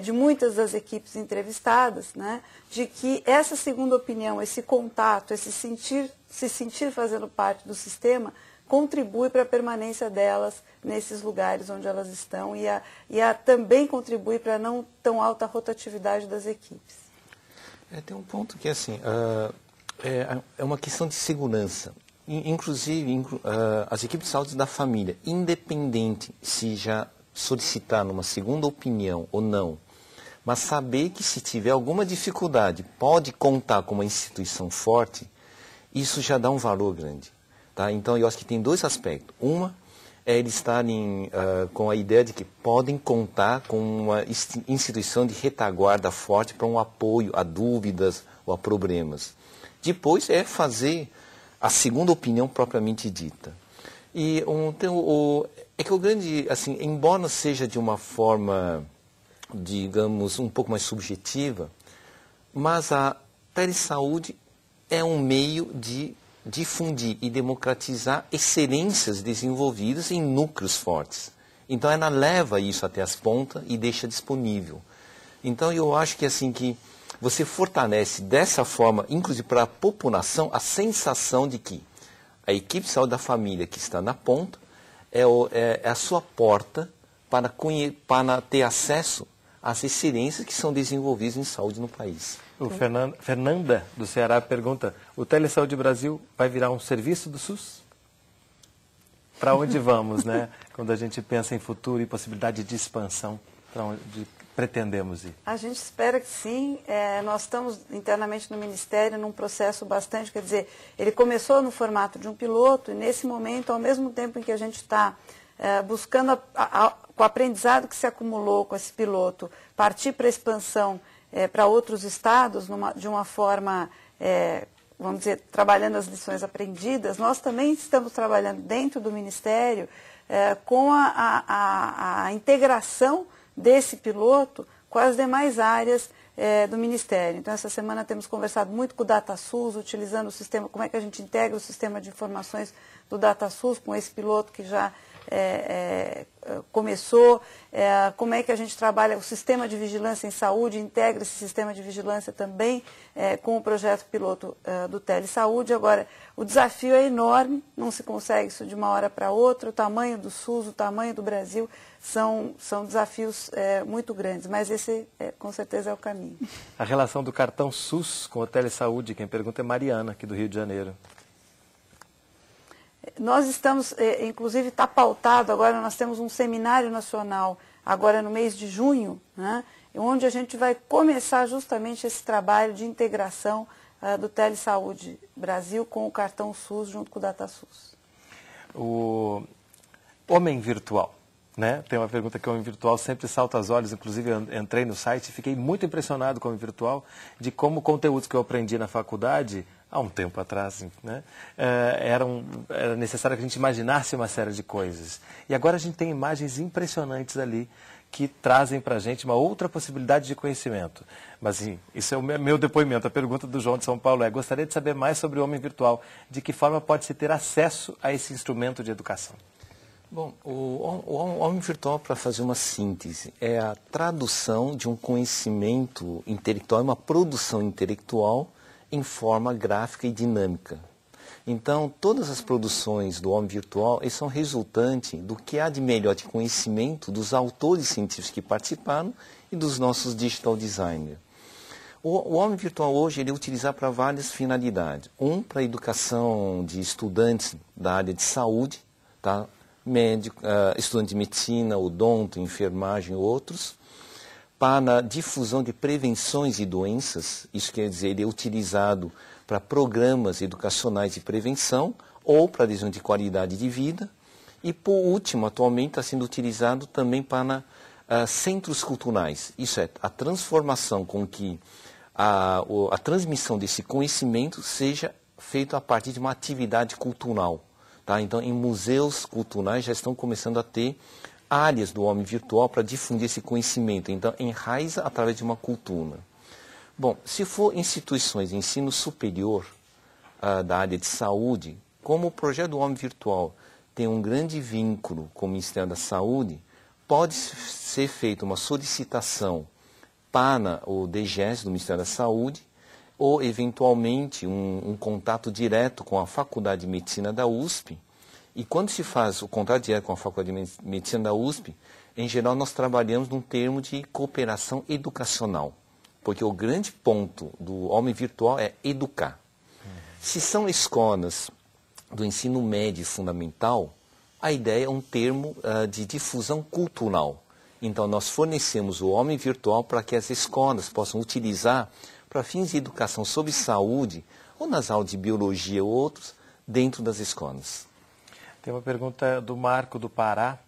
de muitas das equipes entrevistadas, né, de que essa segunda opinião, esse contato, esse se sentir fazendo parte do sistema, contribui para a permanência delas nesses lugares onde elas estão e também contribui para a não tão alta rotatividade das equipes. Tem um ponto que assim, é uma questão de segurança. Inclusive, as equipes de saúde da família, independente se já solicitar uma segunda opinião ou não, mas saber que se tiver alguma dificuldade pode contar com uma instituição forte, isso já dá um valor grande. Tá? Então, eu acho que tem dois aspectos. Uma é eles estarem com a ideia de que podem contar com uma instituição de retaguarda forte para um apoio a dúvidas ou a problemas. Depois é fazer a segunda opinião propriamente dita. E é que o grande, assim, embora seja de uma forma, digamos, um pouco mais subjetiva, mas a telesaúde é um meio de difundir e democratizar excelências desenvolvidas em núcleos fortes. Então ela leva isso até as pontas e deixa disponível. Então eu acho que assim que você fortalece dessa forma, inclusive para a população, a sensação de que a equipe de saúde da família que está na ponta é a sua porta para ter acesso às excelências que são desenvolvidas em saúde no país. O Fernanda, do Ceará, pergunta, o Telesaúde Brasil vai virar um serviço do SUS? Para onde vamos, né? Quando a gente pensa em futuro e possibilidade de expansão, para onde pretendemos ir? A gente espera que sim. Nós estamos internamente no Ministério num processo bastante, quer dizer, ele começou no formato de um piloto e nesse momento, ao mesmo tempo em que a gente está buscando, com o aprendizado que se acumulou com esse piloto, partir para a expansão para outros estados, de uma forma, vamos dizer, trabalhando as lições aprendidas, nós também estamos trabalhando dentro do Ministério com a integração desse piloto com as demais áreas do Ministério. Então, essa semana temos conversado muito com o DataSUS, utilizando o sistema, como é que a gente integra o sistema de informações do DataSUS com esse piloto que já começou, como é que a gente trabalha o sistema de vigilância em saúde, integra esse sistema de vigilância também com o projeto piloto do Telesaúde. Agora, o desafio é enorme, não se consegue isso de uma hora para outra, o tamanho do SUS, o tamanho do Brasil, são desafios muito grandes, mas esse com certeza é o caminho. A relação do cartão SUS com o Telesaúde, quem pergunta é Mariana, aqui do Rio de Janeiro. Nós estamos, inclusive está pautado agora, nós temos um seminário nacional agora no mês de junho, né, onde a gente vai começar justamente esse trabalho de integração do Telesaúde Brasil com o cartão SUS junto com o DataSUS. O homem virtual, né? Tem uma pergunta que o homem virtual sempre salta aos olhos, inclusive eu entrei no site e fiquei muito impressionado com o homem virtual, de como conteúdos que eu aprendi na faculdade há um tempo atrás, né, era necessário que a gente imaginasse uma série de coisas. E agora a gente tem imagens impressionantes ali que trazem para a gente uma outra possibilidade de conhecimento. Mas sim, isso é o meu depoimento. A pergunta do João de São Paulo gostaria de saber mais sobre o homem virtual. De que forma pode-se ter acesso a esse instrumento de educação? Bom, o homem virtual, para fazer uma síntese, é a tradução de um conhecimento intelectual, uma produção intelectual em forma gráfica e dinâmica. Então, todas as produções do homem virtual eles são resultantes do que há de melhor de conhecimento dos autores científicos que participaram e dos nossos digital designers. O homem virtual hoje ele é utilizado para várias finalidades. Para a educação de estudantes da área de saúde, tá? Médico, estudante de medicina, odonto, enfermagem e outros. Para a difusão de prevenções de doenças, isso quer dizer, ele é utilizado para programas educacionais de prevenção ou para adesão de qualidade de vida. E, por último, atualmente está sendo utilizado também para centros culturais. Isso é, a transformação com que a transmissão desse conhecimento seja feita a partir de uma atividade cultural. Tá? Então, em museus culturais já estão começando a ter áreas do homem virtual para difundir esse conhecimento. Então, enraiza através de uma cultura. Bom, se for instituições de ensino superior da área de saúde, como o projeto do homem virtual tem um grande vínculo com o Ministério da Saúde, pode ser feita uma solicitação para o DGES do Ministério da Saúde, ou eventualmente um contato direto com a Faculdade de Medicina da USP. E quando se faz o contato direto com a Faculdade de Medicina da USP, em geral nós trabalhamos num termo de cooperação educacional, porque o grande ponto do homem virtual é educar. Se são escolas do ensino médio e fundamental, a ideia é um termo de difusão cultural. Então, nós fornecemos o homem virtual para que as escolas possam utilizar para fins de educação sobre saúde, ou nas aulas de biologia ou outros, dentro das escolas. Tem uma pergunta do Marco do Pará.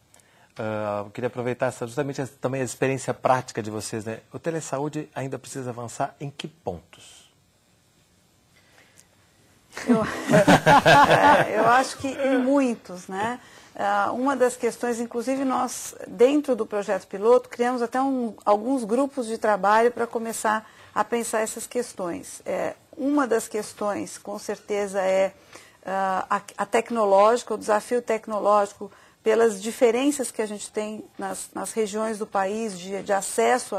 Eu queria aproveitar justamente também a experiência prática de vocês, né? O telesaúde ainda precisa avançar em que pontos? Eu acho que em muitos, né? Uma das questões, inclusive nós, dentro do projeto piloto, criamos até alguns grupos de trabalho para começar a pensar essas questões. Uma das questões, com certeza, é a tecnológica, o desafio tecnológico, pelas diferenças que a gente tem nas regiões do país de acesso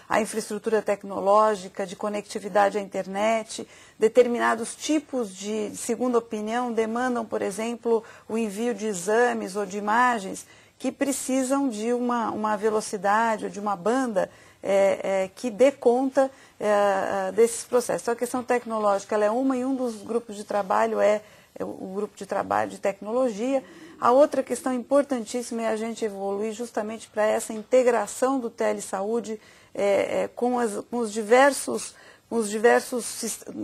à infraestrutura tecnológica, de conectividade à internet. Determinados tipos de segunda opinião demandam, por exemplo, o envio de exames ou de imagens que precisam de uma velocidade ou de uma banda que dê conta desses processos. Então, a questão tecnológica ela é uma, e um dos grupos de trabalho é o grupo de trabalho de tecnologia. A outra questão importantíssima é a gente evoluir justamente para essa integração do telesaúde com os diversos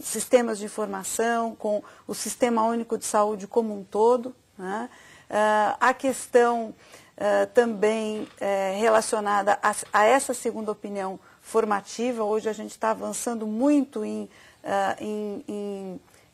sistemas de informação, com o Sistema Único de Saúde como um todo, né? A questão também relacionada a essa segunda opinião formativa. Hoje a gente está avançando muito em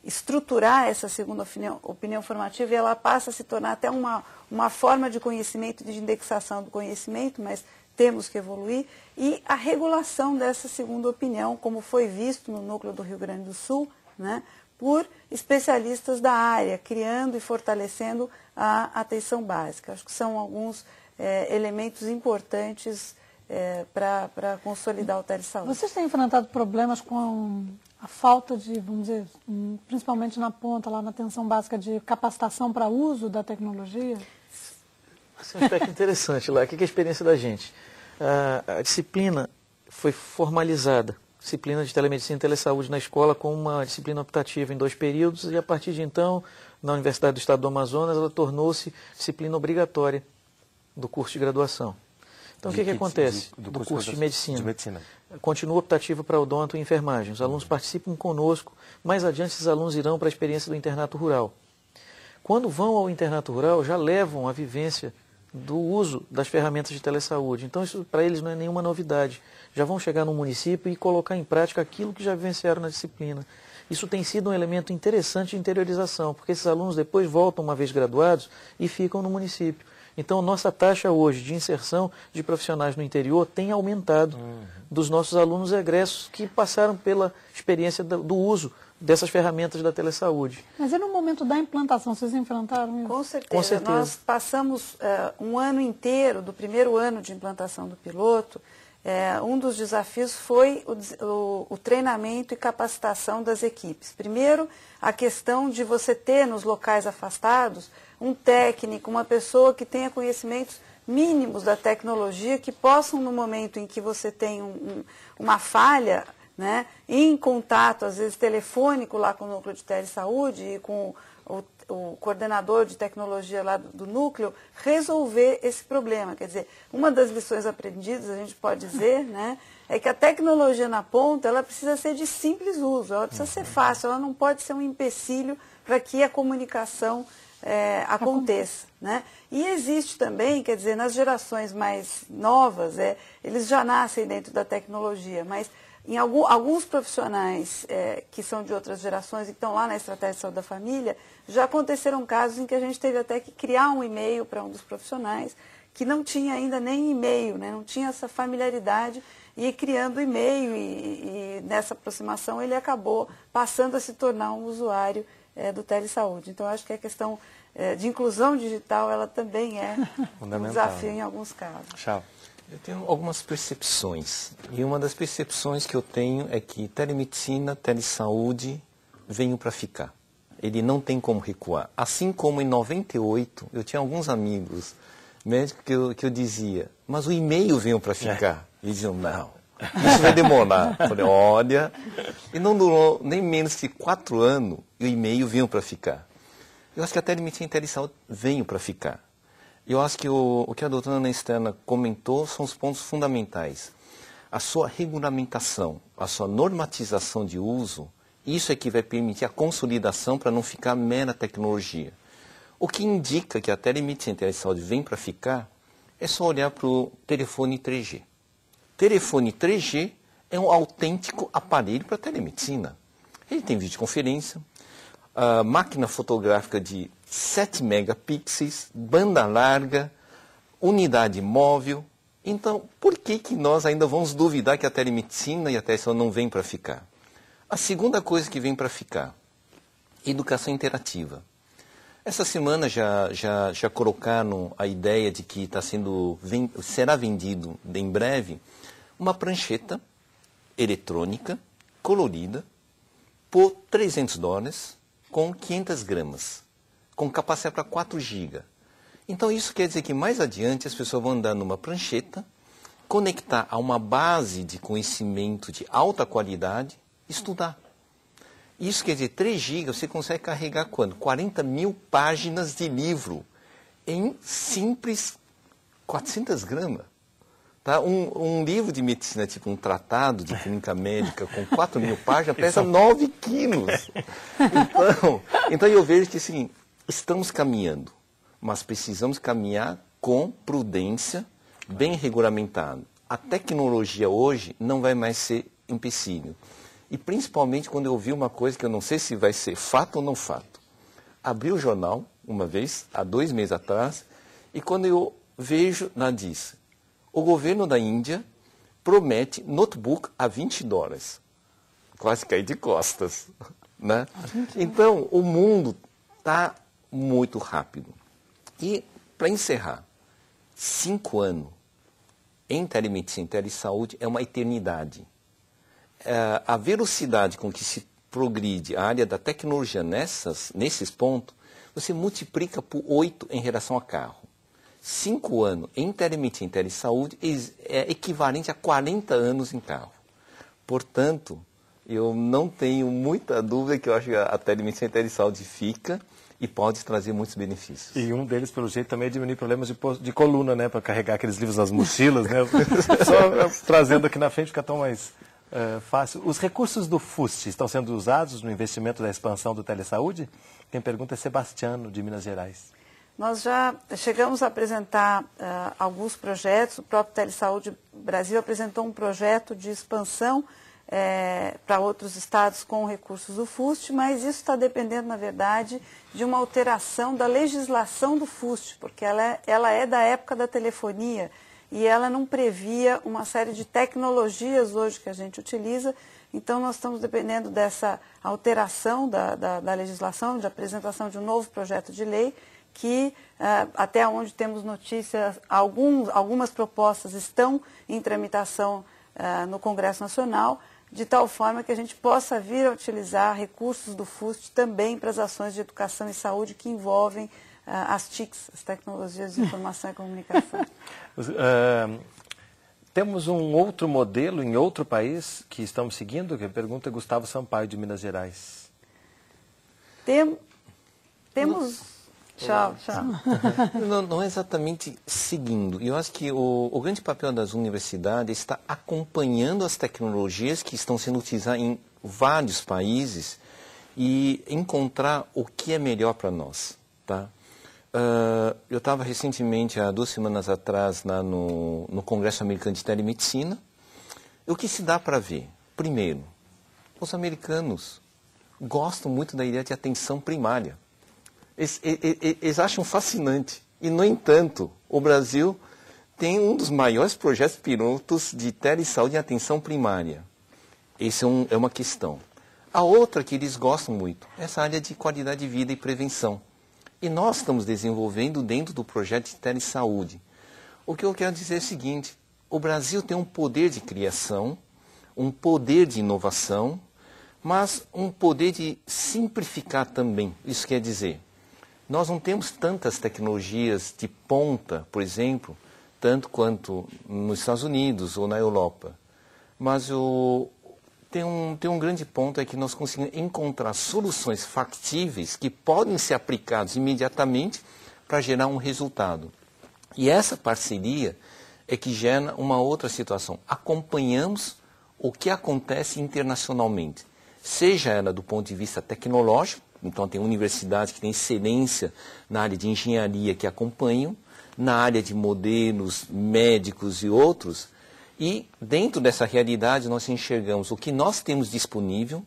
estruturar essa segunda opinião formativa, e ela passa a se tornar até uma forma de conhecimento, de indexação do conhecimento, mas temos que evoluir. E a regulação dessa segunda opinião, como foi visto no núcleo do Rio Grande do Sul, né, por especialistas da área, criando e fortalecendo a atenção básica. Acho que são alguns elementos importantes para consolidar o telesaúde. Vocês têm enfrentado problemas com a falta de, vamos dizer, principalmente na ponta, lá na atenção básica, de capacitação para uso da tecnologia? Esse é um aspecto interessante lá. O que é a experiência da gente? A disciplina foi formalizada, disciplina de telemedicina e telesaúde na escola, com uma disciplina optativa em 2 períodos, e a partir de então, na Universidade do Estado do Amazonas, ela tornou-se disciplina obrigatória do curso de graduação. Então, o que acontece? Do curso de medicina. Continua optativo para odonto e enfermagem. Os alunos participam conosco. Mais adiante, esses alunos irão para a experiência do internato rural. Quando vão ao internato rural, já levam a vivência do uso das ferramentas de telesaúde. Então, isso para eles não é nenhuma novidade. Já vão chegar no município e colocar em prática aquilo que já vivenciaram na disciplina. Isso tem sido um elemento interessante de interiorização, porque esses alunos depois voltam, uma vez graduados, e ficam no município. Então, nossa taxa hoje de inserção de profissionais no interior tem aumentado dos nossos alunos egressos que passaram pela experiência do uso dessas ferramentas da telesaúde. Mas e no momento da implantação, vocês enfrentaram isso? Com certeza. Nós passamos um ano inteiro, do primeiro ano de implantação do piloto, um dos desafios foi o treinamento e capacitação das equipes. Primeiro, a questão de você ter nos locais afastados um técnico, uma pessoa que tenha conhecimentos mínimos da tecnologia, que possam, no momento em que você tem uma falha, né, em contato, às vezes telefônico, lá com o núcleo de telesaúde e com o coordenador de tecnologia lá do núcleo, resolver esse problema. Quer dizer, uma das lições aprendidas, a gente pode dizer, né, é que a tecnologia na ponta, ela precisa ser de simples uso, ela precisa ser fácil, ela não pode ser um empecilho para que a comunicação aconteça, né? E existe também, quer dizer, nas gerações mais novas, eles já nascem dentro da tecnologia, mas em alguns profissionais que são de outras gerações e que estão lá na Estratégia de Saúde da Família, já aconteceram casos em que a gente teve até que criar um e-mail para um dos profissionais que não tinha ainda nem e-mail, né? Não tinha essa familiaridade, e criando e-mail, e nessa aproximação ele acabou passando a se tornar um usuário do telesaúde. Então, acho que a questão de inclusão digital, ela também é um desafio em alguns casos. Tchau. Eu tenho algumas percepções, e uma das percepções que eu tenho é que telemedicina, telesaúde veio para ficar. Ele não tem como recuar. Assim como em 98, eu tinha alguns amigos médicos que eu dizia, mas o e-mail veio para ficar. E diziam, não, isso vai demorar. Eu falei, olha, e não durou nem menos que 4 anos e o e-mail veio para ficar. Eu acho que a telemedicina e telesaúde veio para ficar. Eu acho que o que a doutora Ana Estela comentou são os pontos fundamentais. A sua regulamentação, a sua normatização de uso, isso é que vai permitir a consolidação para não ficar mera tecnologia. O que indica que a telemedicina e telesaúde vem para ficar é só olhar para o telefone 3G. Telefone 3G é um autêntico aparelho para telemedicina. Ele tem videoconferência, máquina fotográfica de 7 megapixels, banda larga, unidade móvel. Então, por que nós ainda vamos duvidar que a telemedicina e a telesaúde não vêm para ficar? A segunda coisa que vem para ficar, educação interativa. Essa semana já colocaram a ideia de que será vendido em breve uma prancheta eletrônica, colorida, por $300, com 500 gramas, com capacidade para 4 GB. Então isso quer dizer que mais adiante as pessoas vão andar numa prancheta, conectar a uma base de conhecimento de alta qualidade, estudar. Isso quer dizer, 3 GB você consegue carregar quando? 40 mil páginas de livro em simples 400 gramas. Tá? Um livro de medicina, tipo um tratado de clínica médica com 4 mil páginas, pesa 9 quilos. Então eu vejo que assim, estamos caminhando, mas precisamos caminhar com prudência, bem regulamentado. A tecnologia hoje não vai mais ser empecilho. E principalmente quando eu ouvi uma coisa que eu não sei se vai ser fato ou não fato. Abri o jornal uma vez, há 2 meses atrás, e quando eu vejo, lá diz, o governo da Índia promete notebook a $20. Quase caí de costas. Né? Então, o mundo está muito rápido. E, para encerrar, 5 anos em telemedicina e telesaúde é uma eternidade. A velocidade com que se progride a área da tecnologia nesses pontos, você multiplica por 8 em relação a carro. 5 anos em telemedicina e telesaúde é equivalente a 40 anos em carro. Portanto, eu não tenho muita dúvida que eu acho que a telemedicina e telesaúde fica e pode trazer muitos benefícios. E um deles, pelo jeito, também é diminuir problemas de coluna, né? Para carregar aqueles livros nas mochilas, né? Só trazendo aqui na frente fica tão mais fácil. Os recursos do FUST estão sendo usados no investimento da expansão do telesaúde? Quem pergunta é Sebastiano, de Minas Gerais. Nós já chegamos a apresentar alguns projetos. O próprio Telesaúde Brasil apresentou um projeto de expansão para outros estados com recursos do FUST, mas isso está dependendo, na verdade, de uma alteração da legislação do FUST, porque ela é da época da telefonia e ela não previa uma série de tecnologias hoje que a gente utiliza. Então, nós estamos dependendo dessa alteração da legislação, de apresentação de um novo projeto de lei, que até onde temos notícias, algumas propostas estão em tramitação no Congresso Nacional, de tal forma que a gente possa vir a utilizar recursos do FUST também para as ações de educação e saúde que envolvem as TICs, as tecnologias de informação e comunicação. Temos um outro modelo em outro país que estamos seguindo? Que a pergunta é Gustavo Sampaio, de Minas Gerais. Temos... Tchau. Não é exatamente seguindo. Eu acho que o grande papel das universidades está acompanhando as tecnologias que estão sendo utilizadas em vários países e encontrar o que é melhor para nós. Tá? Eu estava recentemente, há 2 semanas atrás, lá no Congresso Americano de Telemedicina. O que se dá para ver? Primeiro, os americanos gostam muito da ideia de atenção primária. Eles acham fascinante. E, no entanto, o Brasil tem um dos maiores projetos pilotos de telesaúde em atenção primária. Essa é uma questão. A outra que eles gostam muito, essa área de qualidade de vida e prevenção. E nós estamos desenvolvendo dentro do projeto de telesaúde. O que eu quero dizer é o seguinte, o Brasil tem um poder de criação, um poder de inovação, mas um poder de simplificar também. Isso quer dizer, nós não temos tantas tecnologias de ponta, por exemplo, tanto quanto nos Estados Unidos ou na Europa. Mas tem um grande ponto é que nós conseguimos encontrar soluções factíveis que podem ser aplicadas imediatamente para gerar um resultado. E essa parceria é que gera uma outra situação. Acompanhamos o que acontece internacionalmente, seja ela do ponto de vista tecnológico, então tem universidades que têm excelência na área de engenharia que acompanham, na área de modelos médicos e outros, e dentro dessa realidade nós enxergamos o que nós temos disponível,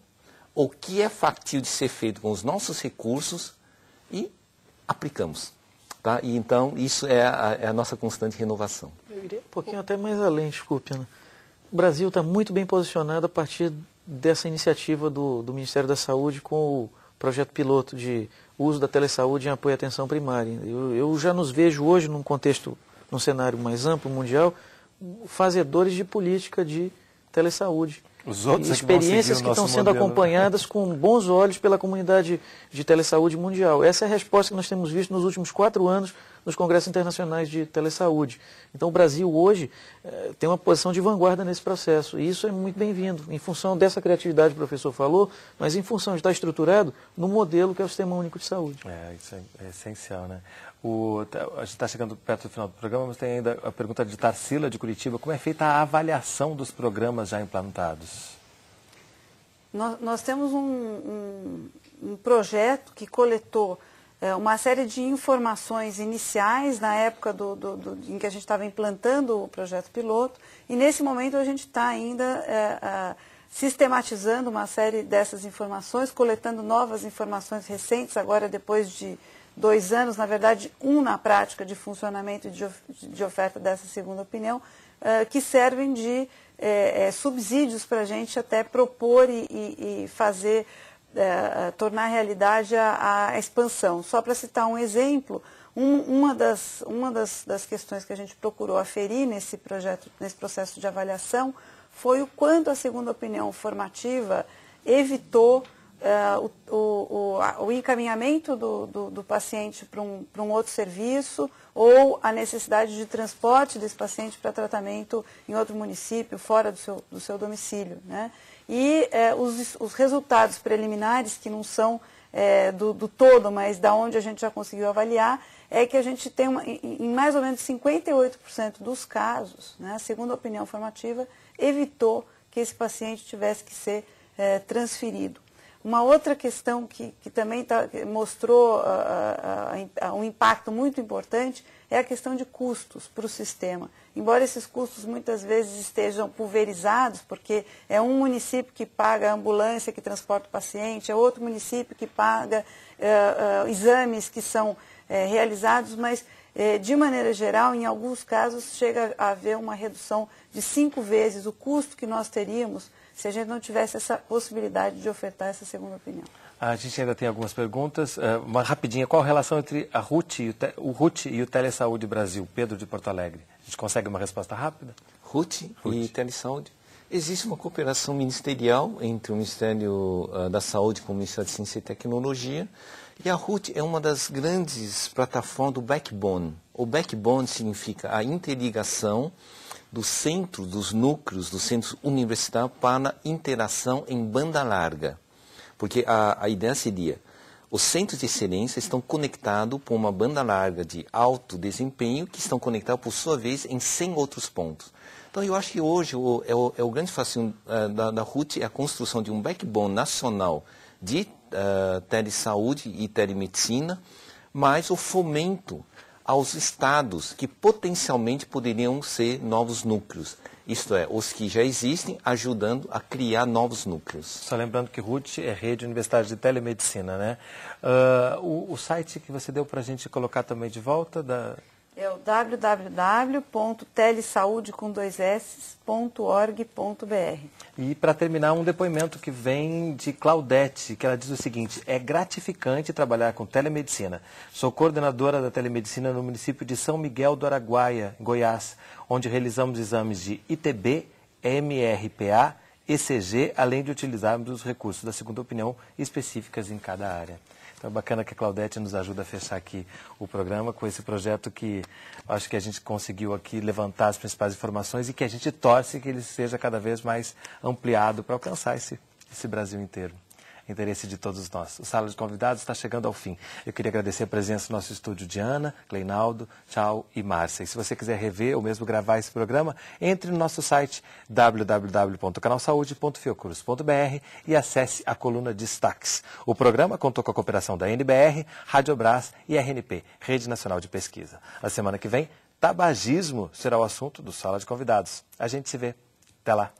o que é factível de ser feito com os nossos recursos e aplicamos. Tá? E então isso é a nossa constante renovação. Eu iria um pouquinho até mais além, desculpe, Ana. O Brasil está muito bem posicionado a partir dessa iniciativa do Ministério da Saúde com o projeto piloto de uso da telesaúde em apoio à atenção primária. Eu já nos vejo hoje num contexto, num cenário mais amplo, mundial, fazedores de política de telesaúde. Os outros experiências que estão sendo acompanhadas com bons olhos pela comunidade de telesaúde mundial. Essa é a resposta que nós temos visto nos últimos 4 anos nos congressos internacionais de telesaúde. Então o Brasil hoje tem uma posição de vanguarda nesse processo e isso é muito bem-vindo, em função dessa criatividade que o professor falou, mas em função de estar estruturado no modelo que é o Sistema Único de Saúde. Isso é essencial, né? A gente está chegando perto do final do programa, mas tem ainda a pergunta de Tarsila, de Curitiba. Como é feita a avaliação dos programas já implantados? Nós temos um projeto que coletou uma série de informações iniciais na época em que a gente estava implantando o projeto piloto, e nesse momento a gente está ainda sistematizando uma série dessas informações, coletando novas informações recentes, agora depois de 2 anos, na verdade, na prática de funcionamento de oferta dessa segunda opinião, que servem de subsídios para a gente até propor e fazer, tornar realidade a expansão. Só para citar um exemplo, uma das questões que a gente procurou aferir nesse processo de avaliação foi o quanto a segunda opinião formativa evitou o encaminhamento do paciente para um outro serviço ou a necessidade de transporte desse paciente para tratamento em outro município, fora do seu domicílio, né? E os resultados preliminares, que não são do todo, mas da onde a gente já conseguiu avaliar, é que a gente tem, em mais ou menos 58% dos casos, né, a segunda opinião formativa evitou que esse paciente tivesse que ser transferido. Uma outra questão que também mostrou um impacto muito importante é a questão de custos para o sistema. Embora esses custos muitas vezes estejam pulverizados, porque é um município que paga a ambulância que transporta o paciente, é outro município que paga exames que são realizados, mas de maneira geral, em alguns casos, chega a haver uma redução de 5 vezes o custo que nós teríamos se a gente não tivesse essa possibilidade de ofertar essa segunda opinião. A gente ainda tem algumas perguntas. Uma rapidinha, qual a relação entre a RUT e o Telesaúde Brasil? Pedro de Porto Alegre. A gente consegue uma resposta rápida? RUT e Telesaúde. Existe uma cooperação ministerial entre o Ministério da Saúde com o Ministério de Ciência e Tecnologia. E a RUT é uma das grandes plataformas do backbone. O backbone significa a interligação do centro, dos núcleos, do centro universitário para interação em banda larga. Porque a ideia seria, os centros de excelência estão conectados por uma banda larga de alto desempenho, que estão conectados, por sua vez, em 100 outros pontos. Então, eu acho que hoje o grande fascínio da RUT é a construção de um backbone nacional de telesaúde e telemedicina, mas o fomento aos estados que potencialmente poderiam ser novos núcleos. Isto é, os que já existem, ajudando a criar novos núcleos. Só lembrando que RUT é Rede Universitária de Telemedicina, né? O site que você deu para a gente colocar também de volta, É o www.telesaude.org.br. E para terminar, um depoimento que vem de Claudete, que ela diz o seguinte: é gratificante trabalhar com telemedicina. Sou coordenadora da telemedicina no município de São Miguel do Araguaia, Goiás, onde realizamos exames de ITB, MRPA, ECG, além de utilizarmos os recursos da segunda opinião específicas em cada área. Então é bacana que a Claudete nos ajuda a fechar aqui o programa com esse projeto que acho que a gente conseguiu aqui levantar as principais informações e que a gente torce que ele seja cada vez mais ampliado para alcançar esse Brasil inteiro. Interesse de todos nós. O Sala de Convidados está chegando ao fim. Eu queria agradecer a presença no nosso estúdio de Ana, Cleinaldo, Tchau e Márcia. E se você quiser rever ou mesmo gravar esse programa, entre no nosso site www.canalsaude.fiocruz.br e acesse a coluna Destaques. O programa contou com a cooperação da NBR, Radiobras e RNP, Rede Nacional de Pesquisa. Na semana que vem, tabagismo será o assunto do Sala de Convidados. A gente se vê. Até lá.